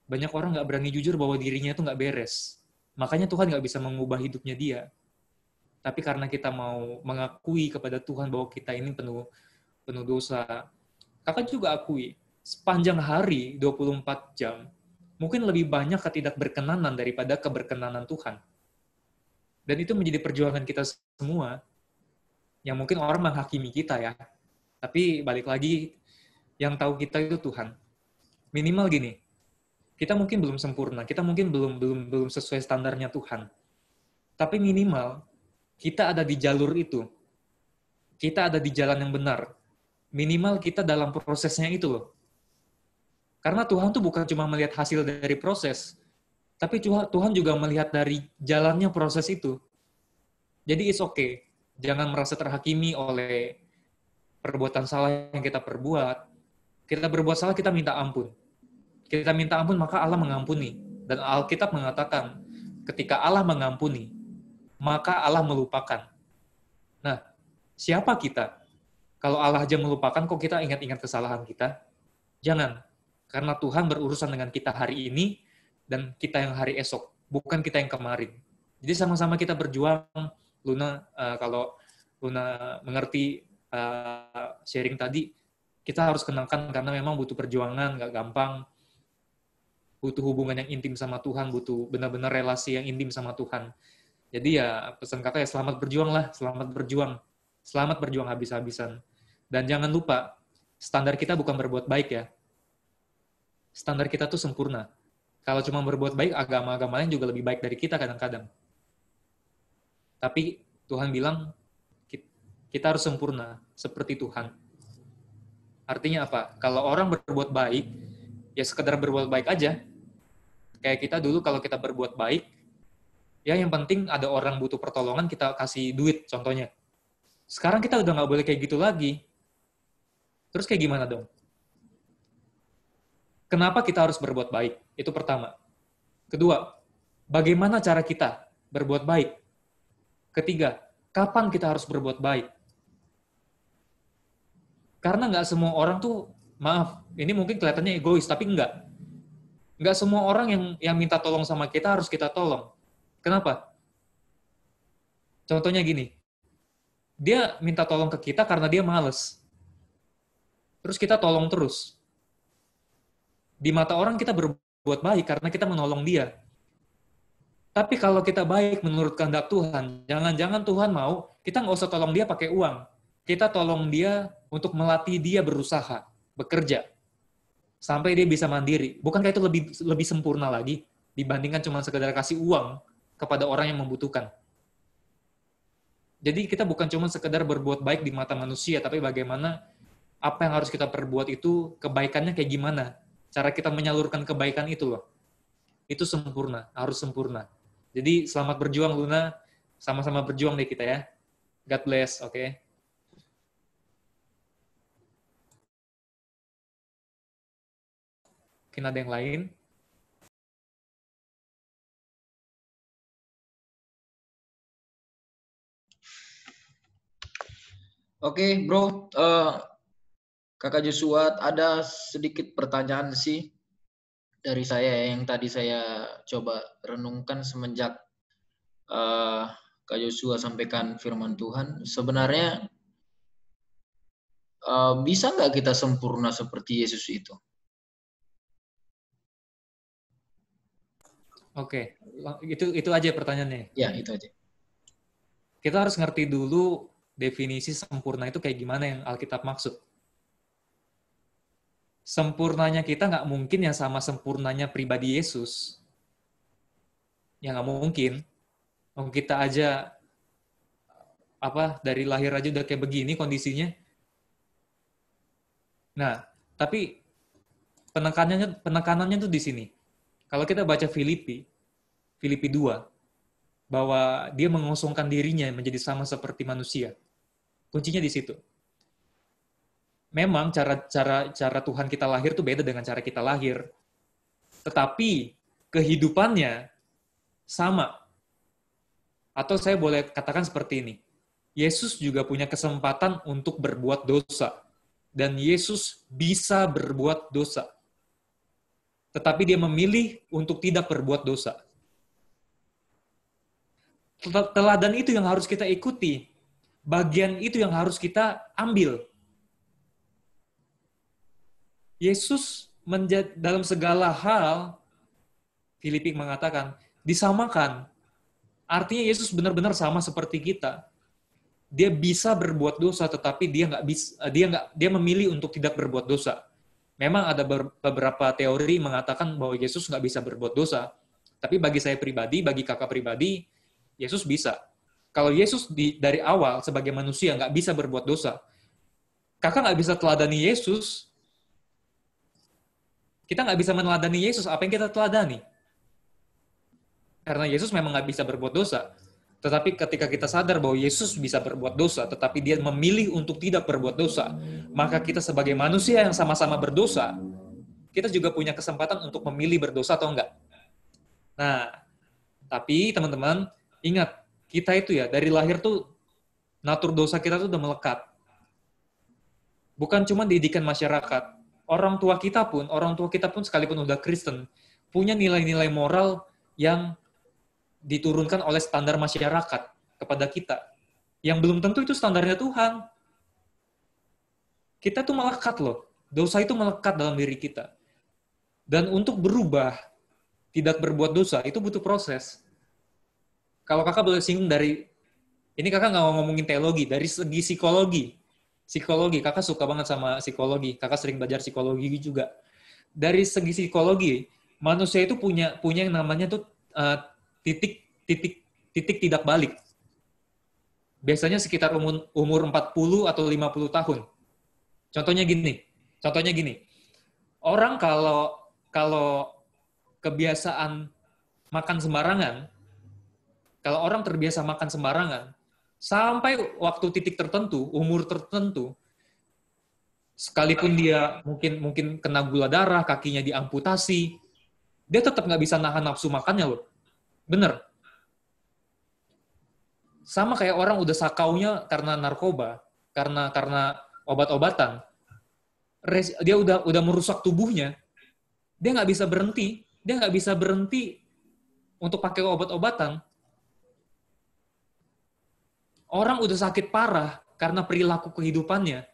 Speaker 2: Banyak orang nggak berani jujur bahwa dirinya itu nggak beres. Makanya Tuhan nggak bisa mengubah hidupnya dia. Tapi karena kita mau mengakui kepada Tuhan bahwa kita ini penuh dosa. Kakak juga akui, sepanjang hari 24 jam, mungkin lebih banyak ketidakberkenanan daripada keberkenanan Tuhan. Dan itu menjadi perjuangan kita semua, yang mungkin orang menghakimi kita ya. Tapi balik lagi, yang tahu kita itu Tuhan. Minimal gini, kita mungkin belum sempurna, kita mungkin belum sesuai standarnya Tuhan. Tapi minimal, kita ada di jalur itu. Kita ada di jalan yang benar. Minimal kita dalam prosesnya itu loh. Karena Tuhan tuh bukan cuma melihat hasil dari proses, tapi Tuhan juga melihat dari jalannya proses itu. Jadi it's okay. Jangan merasa terhakimi oleh perbuatan salah yang kita perbuat. Kita berbuat salah, kita minta ampun. Kita minta ampun, maka Allah mengampuni. Dan Alkitab mengatakan, ketika Allah mengampuni, maka Allah melupakan. Nah, siapa kita? Kalau Allah aja melupakan, kok kita ingat-ingat kesalahan kita? Jangan. Karena Tuhan berurusan dengan kita hari ini, dan kita yang hari esok. Bukan kita yang kemarin. Jadi sama-sama kita berjuang. Luna, kalau Luna mengerti sharing tadi, kita harus kenalkan karena memang butuh perjuangan, nggak gampang. Butuh hubungan yang intim sama Tuhan, butuh benar-benar relasi yang intim sama Tuhan. Jadi ya pesan kakak ya selamat berjuang lah, selamat berjuang. Selamat berjuang habis-habisan. Dan jangan lupa, standar kita bukan berbuat baik ya. Standar kita tuh sempurna. Kalau cuma berbuat baik, agama-agama lain juga lebih baik dari kita kadang-kadang. Tapi Tuhan bilang, kita harus sempurna, seperti Tuhan. Artinya apa? Kalau orang berbuat baik, ya sekedar berbuat baik aja. Kayak kita dulu kalau kita berbuat baik, ya yang penting ada orang butuh pertolongan, kita kasih duit, contohnya. Sekarang kita udah nggak boleh kayak gitu lagi. Terus kayak gimana dong? Kenapa kita harus berbuat baik? Itu pertama. Kedua, bagaimana cara kita berbuat baik? Ketiga, kapan kita harus berbuat baik? Karena nggak semua orang tuh, maaf, ini mungkin kelihatannya egois, tapi enggak. Nggak semua orang yang minta tolong sama kita harus kita tolong. Kenapa? Contohnya gini, dia minta tolong ke kita karena dia males. Terus kita tolong terus. Di mata orang kita berbuat baik karena kita menolong dia. Tapi kalau kita baik menurut kehendak Tuhan, jangan-jangan Tuhan mau, kita nggak usah tolong dia pakai uang. Kita tolong dia untuk melatih dia berusaha, bekerja, sampai dia bisa mandiri. Bukankah itu lebih sempurna lagi dibandingkan cuma sekedar kasih uang kepada orang yang membutuhkan? Jadi kita bukan cuma sekedar berbuat baik di mata manusia, tapi bagaimana apa yang harus kita perbuat itu, kebaikannya kayak gimana. Cara kita menyalurkan kebaikan itu loh. Itu sempurna, harus sempurna. Jadi selamat berjuang Luna, sama-sama berjuang deh kita ya. God bless, oke? Mungkin ada yang lain?
Speaker 4: Oke, bro. Kakak Joshua, ada sedikit pertanyaan sih dari saya yang tadi saya coba renungkan semenjak Kak Joshua sampaikan firman Tuhan. Sebenarnya bisa nggak kita sempurna seperti Yesus itu?
Speaker 2: Oke, itu aja pertanyaannya.
Speaker 4: Ya, itu aja.
Speaker 2: Kita harus ngerti dulu definisi sempurna itu kayak gimana yang Alkitab maksud. Sempurnanya kita nggak mungkin yang sama sempurnanya pribadi Yesus. Ya nggak mungkin. Kita aja dari lahir aja udah kayak begini kondisinya. Nah, tapi penekanannya tuh di sini. Kalau kita baca Filipi 2, bahwa dia mengosongkan dirinya menjadi sama seperti manusia. Kuncinya di situ. Memang cara Tuhan kita lahir tuh beda dengan cara kita lahir. Tetapi kehidupannya sama. Atau saya boleh katakan seperti ini. Yesus juga punya kesempatan untuk berbuat dosa. Dan Yesus bisa berbuat dosa. Tetapi dia memilih untuk tidak berbuat dosa. Teladan itu yang harus kita ikuti. Bagian itu yang harus kita ambil. Yesus dalam segala hal, Filipi mengatakan, disamakan. Artinya Yesus benar-benar sama seperti kita. Dia bisa berbuat dosa, tetapi dia memilih untuk tidak berbuat dosa. Memang ada beberapa teori mengatakan bahwa Yesus nggak bisa berbuat dosa. Tapi bagi saya pribadi, bagi kakak pribadi, Yesus bisa. Kalau Yesus dari awal sebagai manusia nggak bisa berbuat dosa, kakak nggak bisa teladani Yesus. Kita nggak bisa meneladani Yesus, apa yang kita teladani? Karena Yesus memang nggak bisa berbuat dosa. Tetapi ketika kita sadar bahwa Yesus bisa berbuat dosa, tetapi dia memilih untuk tidak berbuat dosa, maka kita sebagai manusia yang sama-sama berdosa, kita juga punya kesempatan untuk memilih berdosa atau enggak. Nah, tapi teman-teman, ingat, kita itu ya, dari lahir tuh, natur dosa kita tuh udah melekat. Bukan cuma didikan masyarakat. Orang tua kita pun sekalipun udah Kristen, punya nilai-nilai moral yang diturunkan oleh standar masyarakat kepada kita. Yang belum tentu itu standarnya Tuhan. Kita tuh melekat loh. Dosa itu melekat dalam diri kita. Dan untuk berubah, tidak berbuat dosa, itu butuh proses. Kalau kakak boleh singgung ini kakak nggak ngomongin teologi, dari segi psikologi, kakak suka banget sama psikologi, kakak sering belajar psikologi juga. Dari segi psikologi, manusia itu punya yang namanya tuh titik tidak balik. Biasanya sekitar umur 40 atau 50 tahun. Contohnya gini. Orang kalau kebiasaan makan sembarangan, kalau orang terbiasa makan sembarangan, sampai waktu titik tertentu, umur tertentu, sekalipun dia mungkin kena gula darah, kakinya diamputasi, dia tetap nggak bisa nahan nafsu makannya loh. Bener. Sama kayak orang udah sakaunya karena narkoba, karena obat-obatan, dia udah merusak tubuhnya, dia nggak bisa berhenti untuk pakai obat-obatan. Orang udah sakit parah karena perilaku kehidupannya,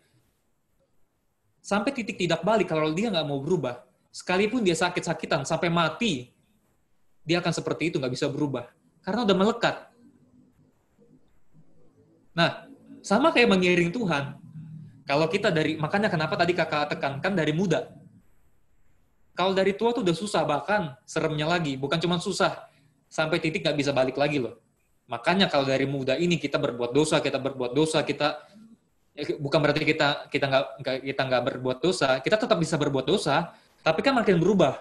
Speaker 2: sampai titik tidak balik kalau dia nggak mau berubah. Sekalipun dia sakit-sakitan sampai mati, dia akan seperti itu, nggak bisa berubah. Karena udah melekat. Nah, sama kayak mengiring Tuhan. Kalau kita makanya kenapa tadi kakak tekankan dari muda. Kalau dari tua tuh udah susah, bahkan seremnya lagi. Bukan cuma susah, sampai titik nggak bisa balik lagi loh. Makanya kalau dari muda ini kita berbuat dosa, bukan berarti kita nggak berbuat dosa, kita tetap bisa berbuat dosa, tapi kan makin berubah.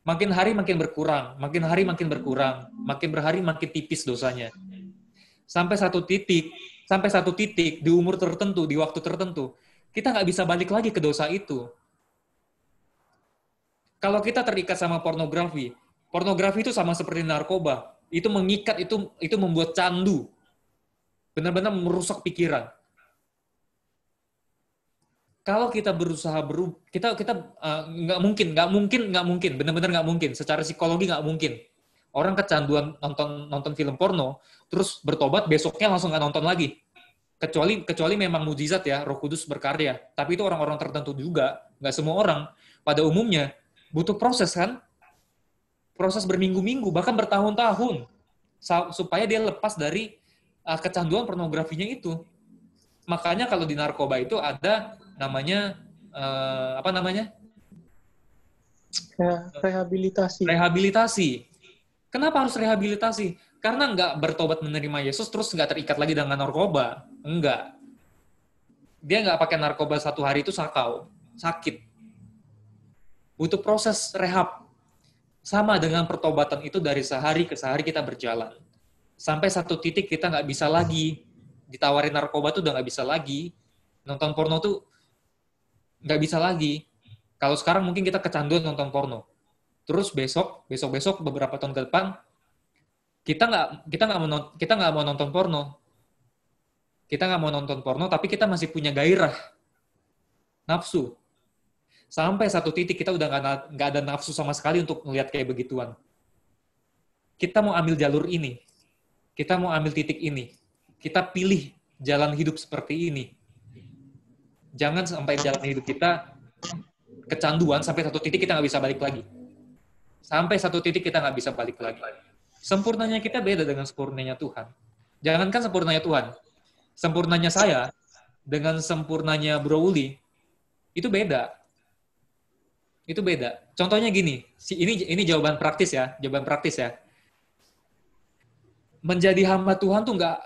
Speaker 2: Makin hari makin berkurang, makin berhari makin tipis dosanya. Sampai satu titik di umur tertentu, di waktu tertentu, kita nggak bisa balik lagi ke dosa itu. Kalau kita terikat sama pornografi itu sama seperti narkoba. Itu mengikat, itu membuat candu. Benar-benar merusak pikiran. Kalau kita berusaha kita nggak mungkin, benar-benar nggak mungkin. Secara psikologi nggak mungkin. Orang kecanduan nonton film porno, terus bertobat besoknya langsung nggak nonton lagi. Kecuali memang mujizat ya, Roh Kudus berkarya. Tapi itu orang-orang tertentu juga, nggak semua orang. Pada umumnya butuh proses kan? Proses berminggu-minggu, bahkan bertahun-tahun, supaya dia lepas dari kecanduan pornografinya itu. Makanya kalau di narkoba itu ada namanya, Rehabilitasi. Kenapa harus rehabilitasi? Karena nggak bertobat menerima Yesus, terus nggak terikat lagi dengan narkoba. Enggak. Dia nggak pakai narkoba 1 hari itu sakit. Butuh proses rehab. Sama dengan pertobatan itu dari sehari ke sehari kita berjalan. Sampai satu titik kita nggak bisa lagi. Ditawarin narkoba tuh udah nggak bisa lagi. Nonton porno tuh nggak bisa lagi. Kalau sekarang mungkin kita kecanduan nonton porno. Terus besok beberapa tahun ke depan, kita nggak mau nonton porno. Kita nggak mau nonton porno, tapi kita masih punya gairah. Nafsu. Sampai satu titik kita udah nggak ada nafsu sama sekali untuk melihat kayak begituan. Kita mau ambil jalur ini. Kita mau ambil titik ini. Kita pilih jalan hidup seperti ini. Jangan sampai jalan hidup kita kecanduan, sampai satu titik kita nggak bisa balik lagi. Sampai satu titik kita nggak bisa balik lagi. Sempurnanya kita beda dengan sempurnanya Tuhan. Jangankan sempurnanya Tuhan. Sempurnanya saya dengan sempurnanya Bro Uli, itu beda. Itu beda. Contohnya gini, ini jawaban praktis ya. Menjadi hamba Tuhan tuh nggak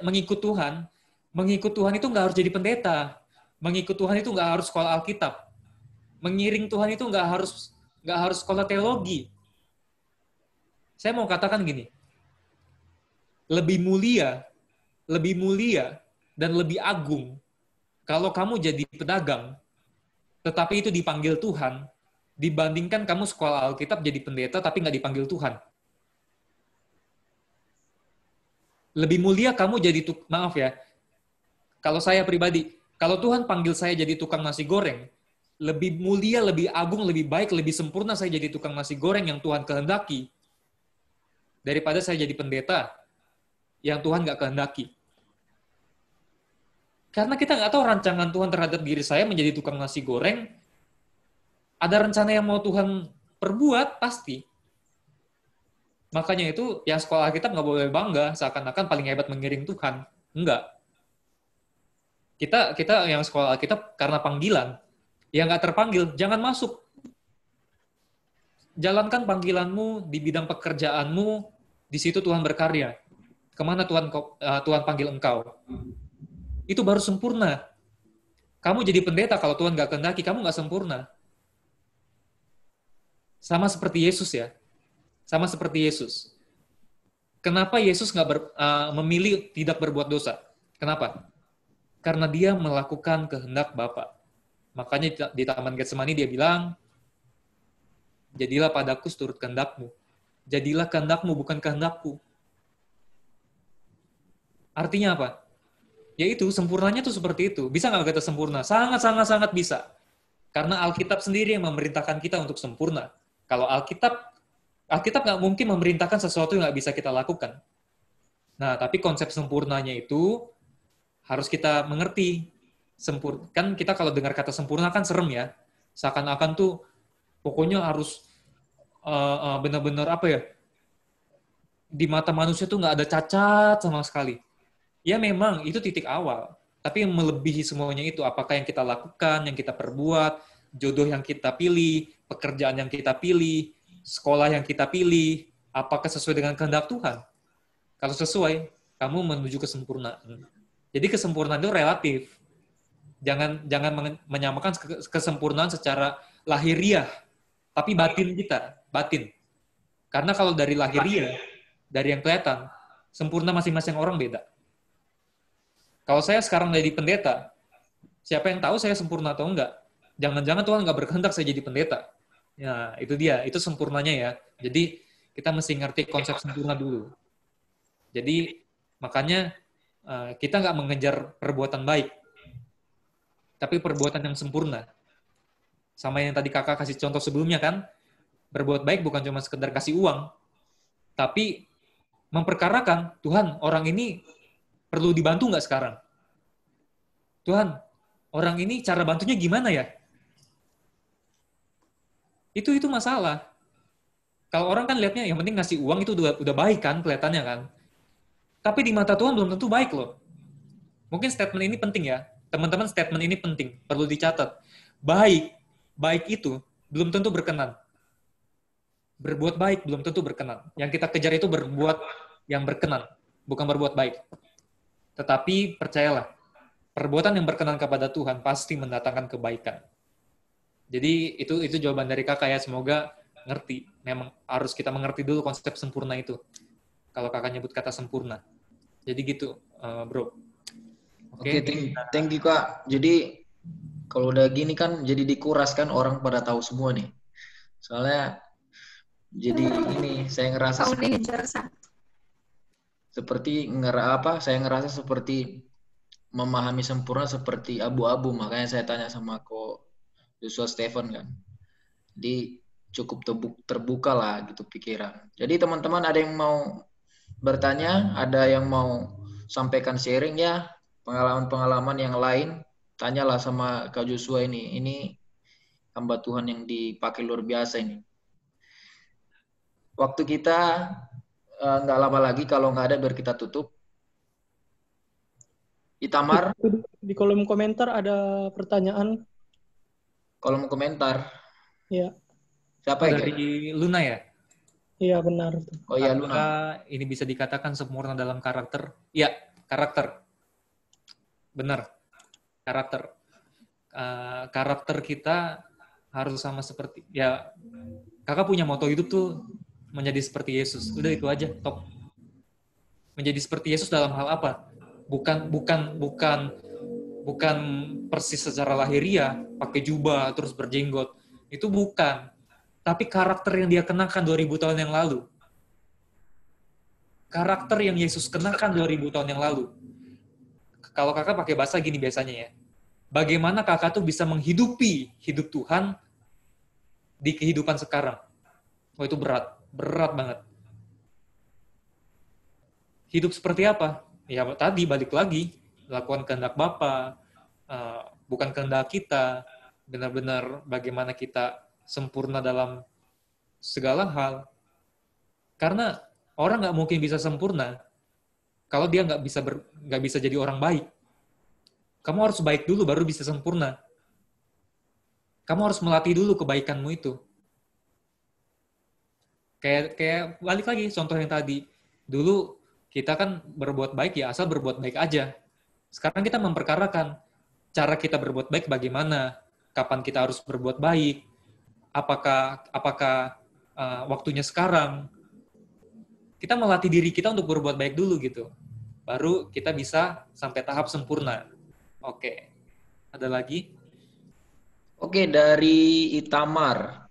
Speaker 2: mengikut Tuhan. Mengikut Tuhan itu nggak harus jadi pendeta. Mengikut Tuhan itu nggak harus sekolah Alkitab. Mengiring Tuhan itu nggak harus sekolah teologi. Saya mau katakan gini, lebih mulia dan lebih agung kalau kamu jadi pedagang, tetapi itu dipanggil Tuhan, dibandingkan kamu sekolah Alkitab jadi pendeta tapi nggak dipanggil Tuhan. Lebih mulia kamu jadi kalau saya pribadi, kalau Tuhan panggil saya jadi tukang nasi goreng, lebih mulia, lebih agung, lebih baik, lebih sempurna saya jadi tukang nasi goreng yang Tuhan kehendaki, daripada saya jadi pendeta yang Tuhan nggak kehendaki. Karena kita nggak tahu rancangan Tuhan terhadap diri saya menjadi tukang nasi goreng. Ada rencana yang mau Tuhan perbuat, pasti. Makanya itu, yang sekolah Alkitab nggak boleh bangga, seakan-akan paling hebat mengiring Tuhan. Enggak. Kita yang sekolah Alkitab karena panggilan. Yang nggak terpanggil, jangan masuk. Jalankan panggilanmu di bidang pekerjaanmu, di situ Tuhan berkarya. Kemana Tuhan panggil engkau? Itu baru sempurna. Kamu jadi pendeta kalau Tuhan nggak kehendaki, kamu nggak sempurna. Sama seperti Yesus ya. Sama seperti Yesus. Kenapa Yesus memilih tidak berbuat dosa? Kenapa? Karena dia melakukan kehendak Bapa. Makanya di Taman Getsemani dia bilang, jadilah padaku seturut kehendakmu. Jadilah kehendakmu, bukan kehendakku. Artinya apa? Yaitu, sempurnanya tuh seperti itu. Bisa nggak kita sempurna? Sangat bisa. Karena Alkitab sendiri yang memerintahkan kita untuk sempurna. Kalau Alkitab nggak mungkin memerintahkan sesuatu yang nggak bisa kita lakukan. Nah, tapi konsep sempurnanya itu harus kita mengerti. Kan kita kalau dengar kata sempurna kan serem ya. Seakan-akan tuh pokoknya harus benar-benar apa ya, di mata manusia tuh nggak ada cacat sama sekali. Ya memang itu titik awal, tapi yang melebihi semuanya itu, apakah yang kita lakukan, yang kita perbuat, jodoh yang kita pilih, pekerjaan yang kita pilih, sekolah yang kita pilih, apakah sesuai dengan kehendak Tuhan? Kalau sesuai, kamu menuju kesempurnaan. Jadi kesempurnaan itu relatif. Jangan menyamakan kesempurnaan secara lahiriah, tapi batin kita, batin. Karena kalau dari lahiriah, dari yang kelihatan, sempurna masing-masing orang beda. Kalau saya sekarang jadi pendeta, siapa yang tahu saya sempurna atau enggak? Jangan-jangan Tuhan nggak berkehendak saya jadi pendeta. Ya, itu dia. Itu sempurnanya ya. Jadi, kita mesti ngerti konsep sempurna dulu. Jadi, makanya kita nggak mengejar perbuatan baik, tapi perbuatan yang sempurna. Sama yang tadi kakak kasih contoh sebelumnya kan, berbuat baik bukan cuma sekedar kasih uang, tapi memperkarakan, Tuhan, orang ini perlu dibantu nggak sekarang? Tuhan, orang ini cara bantunya gimana ya? Itu masalah. Kalau orang kan lihatnya yang penting ngasih uang itu udah baik kan, kelihatannya kan. Tapi di mata Tuhan belum tentu baik loh. Mungkin statement ini penting ya. Teman-teman, statement ini penting, perlu dicatat. Baik itu belum tentu berkenan. Berbuat baik belum tentu berkenan. Yang kita kejar itu berbuat yang berkenan, bukan berbuat baik. Tetapi percayalah, perbuatan yang berkenan kepada Tuhan pasti mendatangkan kebaikan. Jadi itu jawaban dari kakak ya, semoga ngerti. Memang harus kita mengerti dulu konsep sempurna itu. Kalau kakak nyebut kata sempurna. Jadi gitu, bro.
Speaker 4: Oke, thank you Kak. Jadi kalau udah gini kan jadi dikuras kan, orang pada tahu semua nih. Soalnya jadi ini saya ngerasa saya ngerasa seperti memahami sempurna seperti abu-abu, makanya saya tanya sama Ko Joshua Stephen kan. Jadi cukup terbuka lah gitu pikiran. Jadi teman-teman ada yang mau bertanya, ada yang mau sampaikan sharing ya, pengalaman-pengalaman yang lain, tanyalah sama Kak Joshua ini. Ini hamba Tuhan yang dipakai luar biasa ini. Waktu kita nggak lama lagi, kalau nggak ada biar kita tutup. Itamar.
Speaker 3: Di kolom komentar ada pertanyaan.
Speaker 4: Kolom komentar.
Speaker 3: Iya.
Speaker 4: Siapa ya?
Speaker 2: Dari Luna ya?
Speaker 3: Iya benar.
Speaker 4: Oh iya Luna.
Speaker 2: Apakah ini bisa dikatakan sempurna dalam karakter? Iya, karakter. Benar, karakter. Karakter kita harus sama seperti, ya kakak punya moto hidup tuh menjadi seperti Yesus. Udah itu aja, top. Menjadi seperti Yesus dalam hal apa? Bukan persis secara lahiriah, pakai jubah terus berjenggot. Itu bukan. Tapi karakter yang dia kenakan 2000 tahun yang lalu. Karakter yang Yesus kenakan 2000 tahun yang lalu. Kalau kakak pakai bahasa gini biasanya ya. Bagaimana kakak tuh bisa menghidupi hidup Tuhan di kehidupan sekarang. Oh itu berat banget. Hidup seperti apa? Ya tadi balik lagi, lakukan kehendak Bapa, bukan kehendak kita, benar-benar bagaimana kita sempurna dalam segala hal. Karena orang nggak mungkin bisa sempurna kalau dia nggak bisa jadi orang baik. Kamu harus baik dulu baru bisa sempurna. Kamu harus melatih dulu kebaikanmu itu. Kayak balik lagi contoh yang tadi. Dulu kita kan berbuat baik ya asal berbuat baik aja. Sekarang kita memperkarakan cara kita berbuat baik bagaimana, kapan kita harus berbuat baik, apakah waktunya sekarang. Kita melatih diri kita untuk berbuat baik dulu gitu. Baru kita bisa sampai tahap sempurna. Oke. Ada lagi?
Speaker 4: Oke, dari Itamar.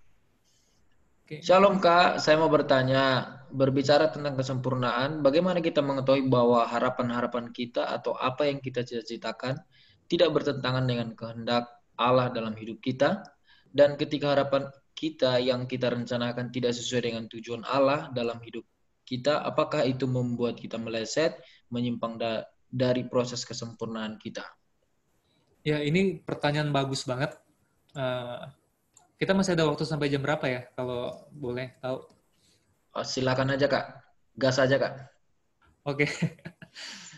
Speaker 2: Oke.
Speaker 4: Shalom Kak, saya mau bertanya, berbicara tentang kesempurnaan, bagaimana kita mengetahui bahwa harapan-harapan kita atau apa yang kita cita-citakan tidak bertentangan dengan kehendak Allah dalam hidup kita, dan ketika harapan kita yang kita rencanakan tidak sesuai dengan tujuan Allah dalam hidup kita, apakah itu membuat kita meleset, menyimpang dari proses kesempurnaan kita?
Speaker 2: Ya, ini pertanyaan bagus banget. Kita masih ada waktu sampai jam berapa ya, kalau boleh tahu?
Speaker 4: Oh, silakan aja Kak, gas aja Kak.
Speaker 2: Oke.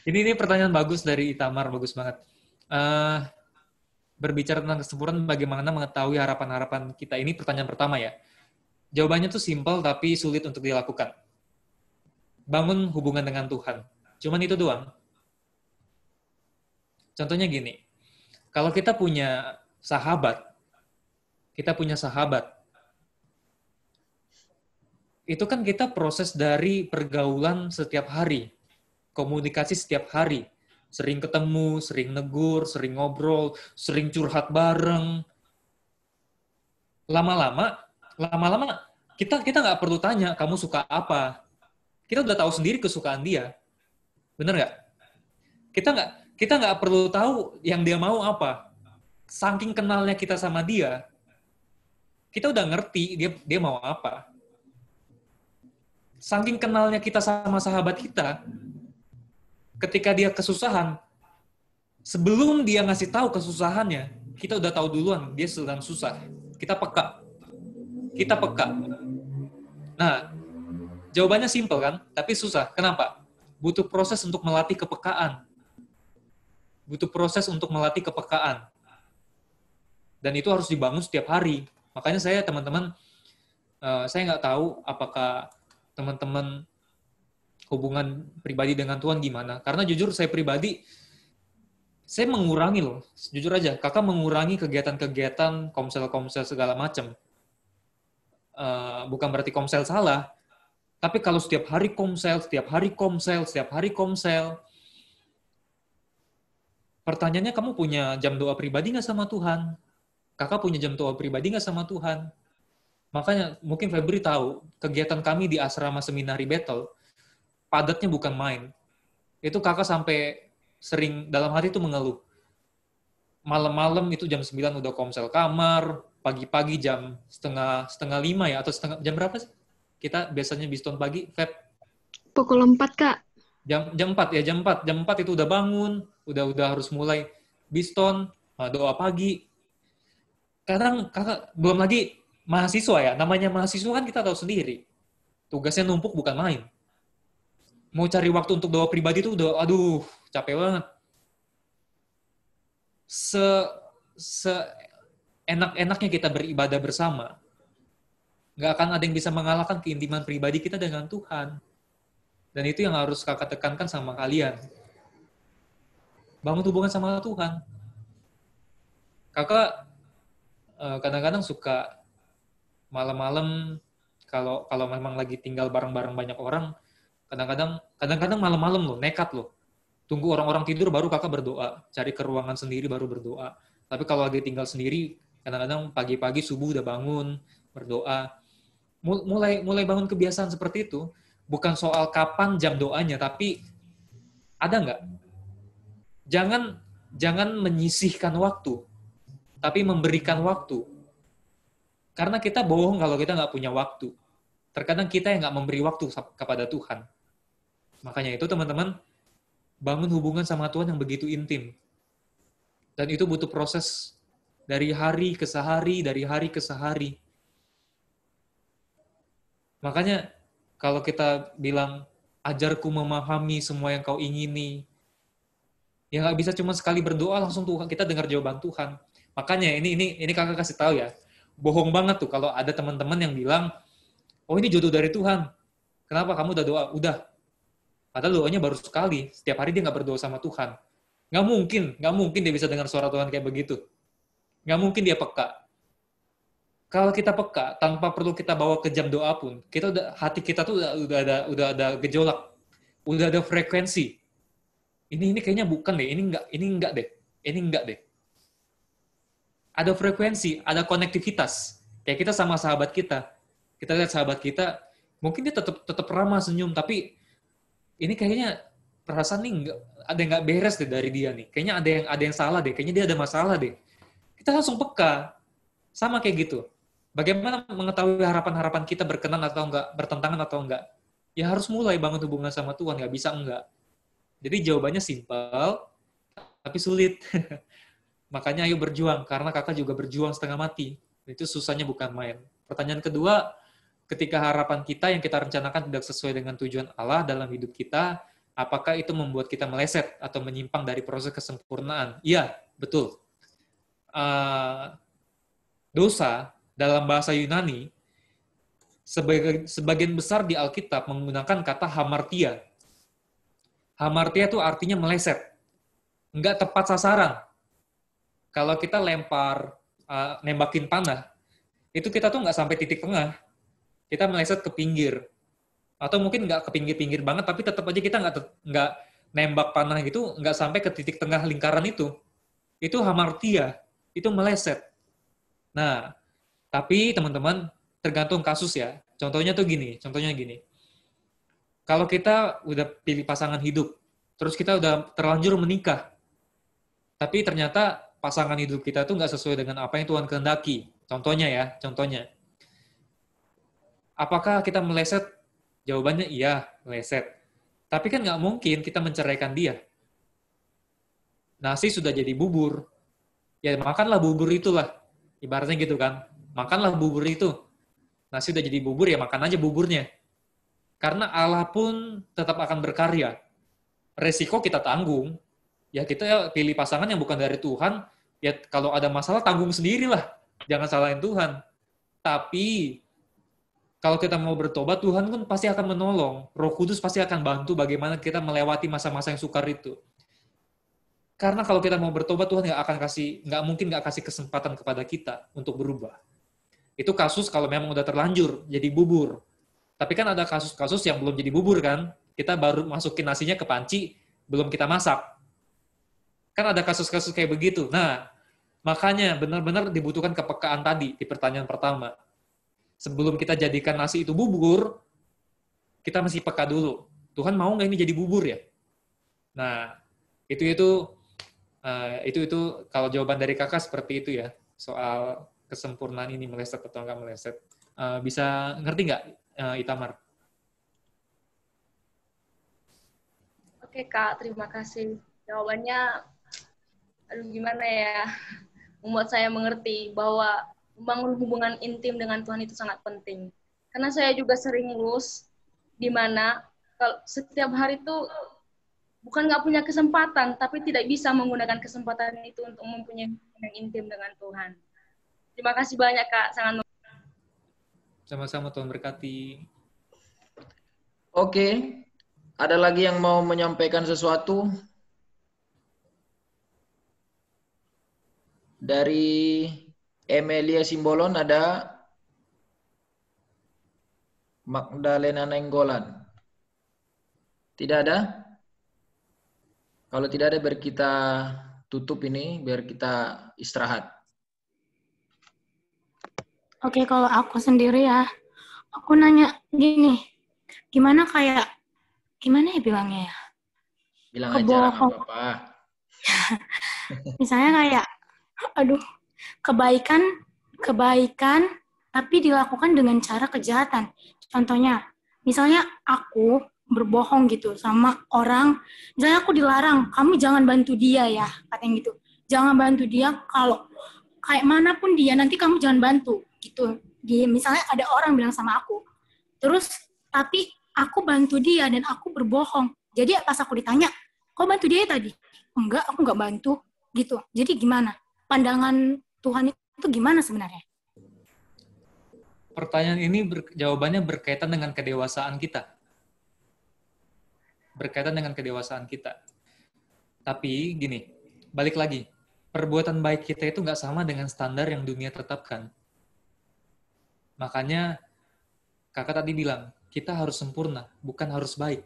Speaker 2: Ini pertanyaan bagus dari Itamar, bagus banget. Berbicara tentang kesempurnaan, bagaimana mengetahui harapan-harapan kita? Ini pertanyaan pertama ya. Jawabannya tuh simpel tapi sulit untuk dilakukan. Bangun hubungan dengan Tuhan. Cuman itu doang. Contohnya gini, kalau kita punya sahabat, itu kan kita proses dari pergaulan setiap hari, komunikasi setiap hari, sering ketemu, sering negur, sering ngobrol, sering curhat bareng. Lama-lama kita nggak perlu tanya kamu suka apa, kita udah tahu sendiri kesukaan dia, bener nggak? Kita nggak perlu tahu yang dia mau apa, saking kenalnya kita sama dia, kita udah ngerti dia mau apa. Saking kenalnya kita sama sahabat kita, ketika dia kesusahan, sebelum dia ngasih tahu kesusahannya, kita udah tahu duluan dia sedang susah. Kita peka. Nah, jawabannya simpel kan, tapi susah. Kenapa? Butuh proses untuk melatih kepekaan. Dan itu harus dibangun setiap hari. Makanya saya, teman-teman, saya nggak tahu apakah teman-teman hubungan pribadi dengan Tuhan gimana. Karena jujur saya pribadi, saya mengurangi loh. Jujur aja, kakak mengurangi kegiatan-kegiatan komsel-komsel segala macam. Bukan berarti komsel salah, tapi kalau setiap hari komsel, pertanyaannya, kamu punya jam doa pribadi nggak sama Tuhan? Kakak punya jam doa pribadi nggak sama Tuhan? Makanya mungkin Febri tahu, kegiatan kami di asrama seminari Bethel, padatnya bukan main. Itu kakak sampai sering dalam hati itu mengeluh. Malam-malam itu jam 9 udah komsel kamar, pagi-pagi jam setengah 5 ya, atau jam berapa sih? Kita biasanya biston pagi, Feb?
Speaker 1: Pukul 4, Kak.
Speaker 2: Jam 4 ya, jam 4 itu udah bangun, udah harus mulai biston, doa pagi. Kadang kakak belum lagi mahasiswa ya, namanya mahasiswa kan kita tahu sendiri. Tugasnya numpuk bukan main. Mau cari waktu untuk doa pribadi itu udah, aduh, capek banget. Enak-enaknya kita beribadah bersama, nggak akan ada yang bisa mengalahkan keintiman pribadi kita dengan Tuhan. Dan itu yang harus kakak tekankan sama kalian. Bangun hubungan sama Tuhan. Kakak kadang-kadang suka malam-malam, kalau memang lagi tinggal bareng-bareng banyak orang, kadang-kadang malam-malam loh, nekat loh. Tunggu orang-orang tidur baru kakak berdoa, cari ke ruangan sendiri baru berdoa. Tapi kalau lagi tinggal sendiri, kadang-kadang pagi-pagi subuh udah bangun, berdoa. Mulai bangun kebiasaan seperti itu, bukan soal kapan jam doanya, tapi ada nggak? Jangan menyisihkan waktu, tapi memberikan waktu. Karena kita bohong kalau kita nggak punya waktu. Terkadang kita yang nggak memberi waktu kepada Tuhan. Makanya itu teman-teman, bangun hubungan sama Tuhan yang begitu intim. Dan itu butuh proses dari hari ke sehari. Makanya kalau kita bilang, ajarku memahami semua yang kau ingini, ya nggak bisa cuma sekali berdoa langsung Tuhan, kita dengar jawaban Tuhan. Makanya ini kakak kasih tahu ya, bohong banget tuh kalau ada teman-teman yang bilang, oh ini jodoh dari Tuhan. Kenapa kamu udah doa? Udah. Padahal doanya baru sekali. Setiap hari dia nggak berdoa sama Tuhan. Nggak mungkin dia bisa dengar suara Tuhan kayak begitu. Nggak mungkin dia peka. Kalau kita peka, tanpa perlu kita bawa ke jam doa pun, hati kita tuh udah ada gejolak. Udah ada frekuensi. Ini kayaknya bukan deh, ini enggak deh. Ada frekuensi, ada konektivitas. Kayak kita sama sahabat kita. Kita lihat sahabat kita, mungkin dia tetap ramah senyum, tapi ini kayaknya perasaan nih ada yang nggak beres deh dari dia nih. Kayaknya ada yang salah deh. Kayaknya dia ada masalah deh. Kita langsung peka. Sama kayak gitu. Bagaimana mengetahui harapan-harapan kita berkenan atau enggak, bertentangan atau enggak? Ya harus mulai bangun hubungan sama Tuhan, nggak bisa enggak. Jadi jawabannya simpel, tapi sulit. Makanya ayo berjuang, karena kakak juga berjuang setengah mati. Itu susahnya bukan main. Pertanyaan kedua, ketika harapan kita yang kita rencanakan tidak sesuai dengan tujuan Allah dalam hidup kita, apakah itu membuat kita meleset atau menyimpang dari proses kesempurnaan? Iya, betul. Dosa dalam bahasa Yunani, sebagian besar di Alkitab menggunakan kata hamartia. Hamartia itu artinya meleset. Nggak tepat sasaran. Kalau kita nembakin panah, itu kita tuh nggak sampai titik tengah. Kita meleset ke pinggir. Atau mungkin nggak ke pinggir-pinggir banget, tapi tetap aja kita nggak nembak panah gitu, nggak sampai ke titik tengah lingkaran itu. Itu hamartia. Itu meleset. Nah, tapi teman-teman, tergantung kasus ya. Contohnya gini. Kalau kita udah pilih pasangan hidup, terus kita udah terlanjur menikah, tapi ternyata pasangan hidup kita tuh nggak sesuai dengan apa yang Tuhan kehendaki. Contohnya. Apakah kita meleset? Jawabannya iya, meleset. Tapi kan nggak mungkin kita menceraikan dia. Nasi sudah jadi bubur. Ya makanlah bubur itulah. Ibaratnya gitu kan. Makanlah bubur itu. Nasi udah jadi bubur, ya makan aja buburnya. Karena Allah pun tetap akan berkarya. Resiko kita tanggung. Ya kita pilih pasangan yang bukan dari Tuhan, ya kalau ada masalah tanggung sendirilah. Jangan salahin Tuhan. Tapi kalau kita mau bertobat, Tuhan pun pasti akan menolong. Roh Kudus pasti akan bantu bagaimana kita melewati masa-masa yang sukar itu. Karena kalau kita mau bertobat, Tuhan nggak mungkin kasih kesempatan kepada kita untuk berubah. Itu kasus kalau memang udah terlanjur jadi bubur. Tapi kan ada kasus-kasus yang belum jadi bubur kan. Kita baru masukin nasinya ke panci, belum kita masak. Kan ada kasus-kasus kayak begitu. Nah, makanya benar-benar dibutuhkan kepekaan tadi di pertanyaan pertama. Sebelum kita jadikan nasi itu bubur, kita mesti peka dulu. Tuhan mau nggak ini jadi bubur ya? Nah, itu kalau jawaban dari kakak seperti itu ya, soal kesempurnaan ini meleset atau nggak meleset. Bisa ngerti nggak, Itamar?
Speaker 1: Oke Kak, terima kasih. Jawabannya, gimana ya, membuat saya mengerti bahwa membangun hubungan intim dengan Tuhan itu sangat penting. Karena saya juga sering lulus, di mana setiap hari itu bukan nggak punya kesempatan, tapi tidak bisa menggunakan kesempatan itu untuk mempunyai hubungan yang intim dengan Tuhan. Terima kasih banyak Kak, sangat.
Speaker 2: Sama-sama, Tuhan berkati.
Speaker 4: Oke, ada lagi yang mau menyampaikan sesuatu? Dari Emilia Simbolon ada Magdalena Nenggolan. Tidak ada? Kalau tidak ada, biar kita tutup ini, biar kita istirahat.
Speaker 6: Oke, kalau aku sendiri ya, aku nanya gini, gimana ya bilangnya ya?
Speaker 4: Bilang aja, nggak apa-apa.
Speaker 6: Misalnya kayak, kebaikan, tapi dilakukan dengan cara kejahatan. Contohnya, misalnya aku berbohong gitu sama orang, misalnya aku dilarang, kamu jangan bantu dia ya, katanya gitu. Jangan bantu dia, kalau kayak manapun dia, nanti kamu jangan bantu, gitu. Misalnya ada orang bilang sama aku, terus tapi aku bantu dia dan aku berbohong. Jadi pas aku ditanya, kok bantu dia tadi? Enggak, aku enggak bantu, gitu. Jadi gimana? Pandangan Tuhan itu gimana sebenarnya?
Speaker 2: Pertanyaan ini jawabannya berkaitan dengan kedewasaan kita. Tapi gini, balik lagi. Perbuatan baik kita itu nggak sama dengan standar yang dunia tetapkan. Makanya kakak tadi bilang, kita harus sempurna, bukan harus baik.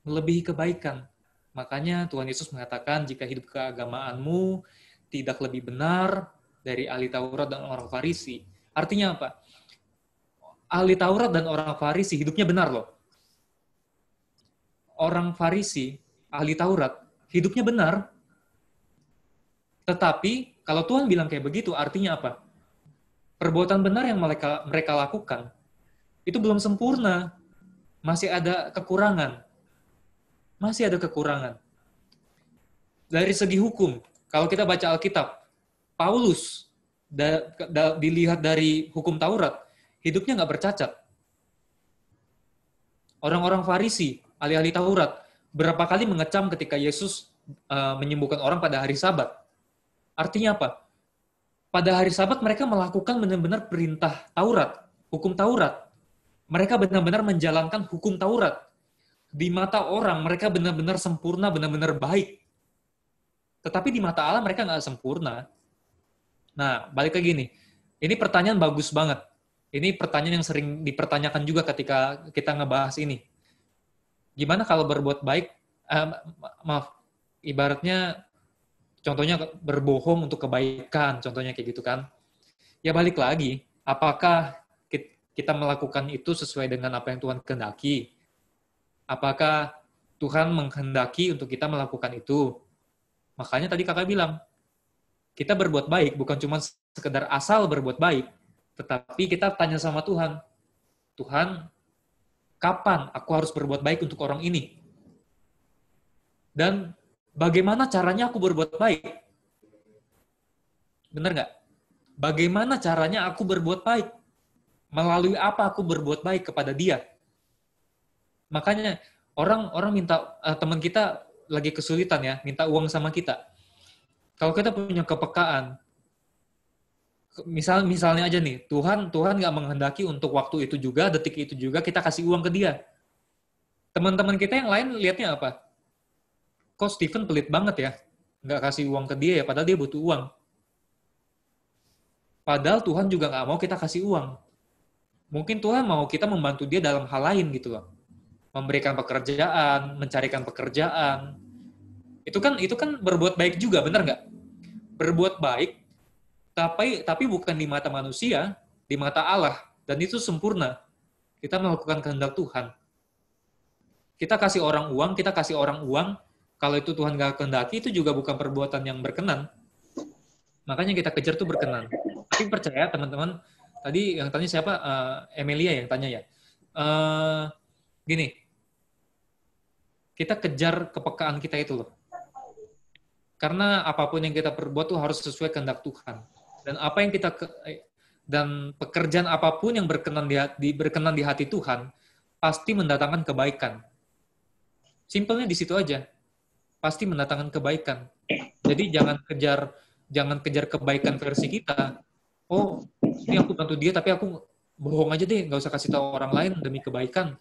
Speaker 2: Melebihi kebaikan. Makanya Tuhan Yesus mengatakan, jika hidup keagamaanmu tidak lebih benar dari ahli Taurat dan orang Farisi. Artinya apa? Ahli Taurat dan orang Farisi hidupnya benar loh. Orang Farisi, ahli Taurat, hidupnya benar. Tetapi, kalau Tuhan bilang kayak begitu, artinya apa? Perbuatan benar yang mereka lakukan, itu belum sempurna. Masih ada kekurangan. Dari segi hukum, kalau kita baca Alkitab, Paulus dilihat dari hukum Taurat, hidupnya nggak bercacat. Orang-orang Farisi, ahli-ahli Taurat, berapa kali mengecam ketika Yesus menyembuhkan orang pada hari Sabat. Artinya apa? Pada hari Sabat mereka melakukan benar-benar perintah Taurat, hukum Taurat. Mereka benar-benar menjalankan hukum Taurat. Di mata orang mereka benar-benar sempurna, benar-benar baik. Tetapi di mata Allah mereka nggak sempurna. Nah, balik ke gini. Ini pertanyaan bagus banget. Ini pertanyaan yang sering dipertanyakan juga ketika kita ngebahas ini. Gimana kalau berbuat baik, ibaratnya contohnya berbohong untuk kebaikan, contohnya kayak gitu kan. Ya balik lagi, apakah kita melakukan itu sesuai dengan apa yang Tuhan kehendaki? Apakah Tuhan menghendaki untuk kita melakukan itu? Makanya tadi kakak bilang, kita berbuat baik bukan cuma sekedar asal berbuat baik, tetapi kita tanya sama Tuhan, Tuhan, kapan aku harus berbuat baik untuk orang ini? Dan bagaimana caranya aku berbuat baik? Benar nggak? Bagaimana caranya aku berbuat baik? Melalui apa aku berbuat baik kepada dia? Makanya orang minta, teman kita lagi kesulitan ya, minta uang sama kita. Kalau kita punya kepekaan, misalnya aja nih, Tuhan nggak menghendaki untuk waktu itu juga, detik itu juga kita kasih uang ke dia. Teman-teman kita yang lain lihatnya apa? Kok Stephen pelit banget ya, nggak kasih uang ke dia ya, padahal dia butuh uang. Padahal Tuhan juga nggak mau kita kasih uang. Mungkin Tuhan mau kita membantu dia dalam hal lain gitu loh. Memberikan pekerjaan, mencarikan pekerjaan. Itu kan berbuat baik juga, benar nggak? Berbuat baik, tapi bukan di mata manusia, di mata Allah. Dan itu sempurna. Kita melakukan kehendak Tuhan. Kita kasih orang uang, kalau itu Tuhan nggak kehendaki, itu juga bukan perbuatan yang berkenan. Makanya kita kejar tuh berkenan. Tapi percaya teman-teman, tadi yang tanya siapa? Emilia yang tanya ya. Gini, kita kejar kepekaan kita itu loh. Karena apapun yang kita perbuat tuh harus sesuai kehendak Tuhan. Dan pekerjaan apapun yang berkenan di hati Tuhan pasti mendatangkan kebaikan. Simpelnya di situ aja. Pasti mendatangkan kebaikan. Jadi jangan kejar kebaikan versi kita. Oh, ini aku bantu dia tapi aku bohong aja deh, nggak usah kasih tahu orang lain demi kebaikan.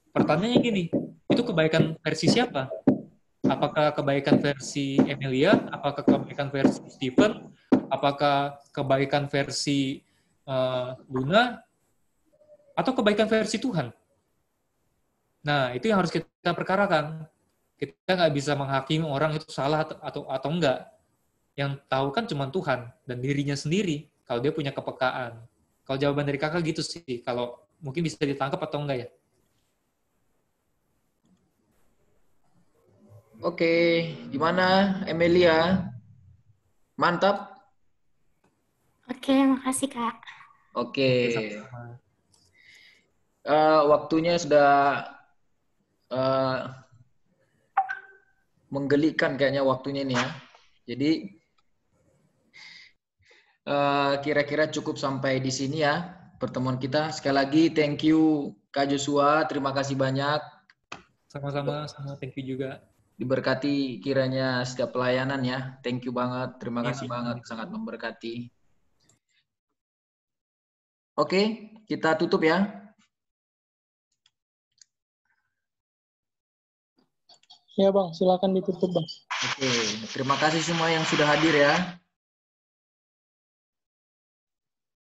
Speaker 2: Pertanyaannya gini, itu kebaikan versi siapa? Apakah kebaikan versi Emilia? Apakah kebaikan versi Stephen? Apakah kebaikan versi Luna? Atau kebaikan versi Tuhan? Nah, itu yang harus kita perkarakan. Kita nggak bisa menghakimi orang itu salah atau enggak. Yang tahu kan cuma Tuhan dan dirinya sendiri, kalau dia punya kepekaan. Kalau jawaban dari kakak gitu sih, kalau mungkin bisa ditangkap atau enggak ya?
Speaker 4: Oke, gimana Emilia? Mantap?
Speaker 6: Oke, makasih Kak.
Speaker 4: Oke. Waktunya sudah menggelikan kayaknya waktunya ini ya. Jadi kira-kira cukup sampai di sini ya pertemuan kita. Sekali lagi thank you Kak Joshua, terima kasih banyak.
Speaker 2: Sama-sama, thank you juga.
Speaker 4: Diberkati kiranya setiap pelayanan ya. Thank you banget, terima kasih banget, sangat memberkati. Oke, kita tutup ya.
Speaker 3: Ya Bang, silakan ditutup Bang.
Speaker 4: Oke, terima kasih semua yang sudah hadir ya.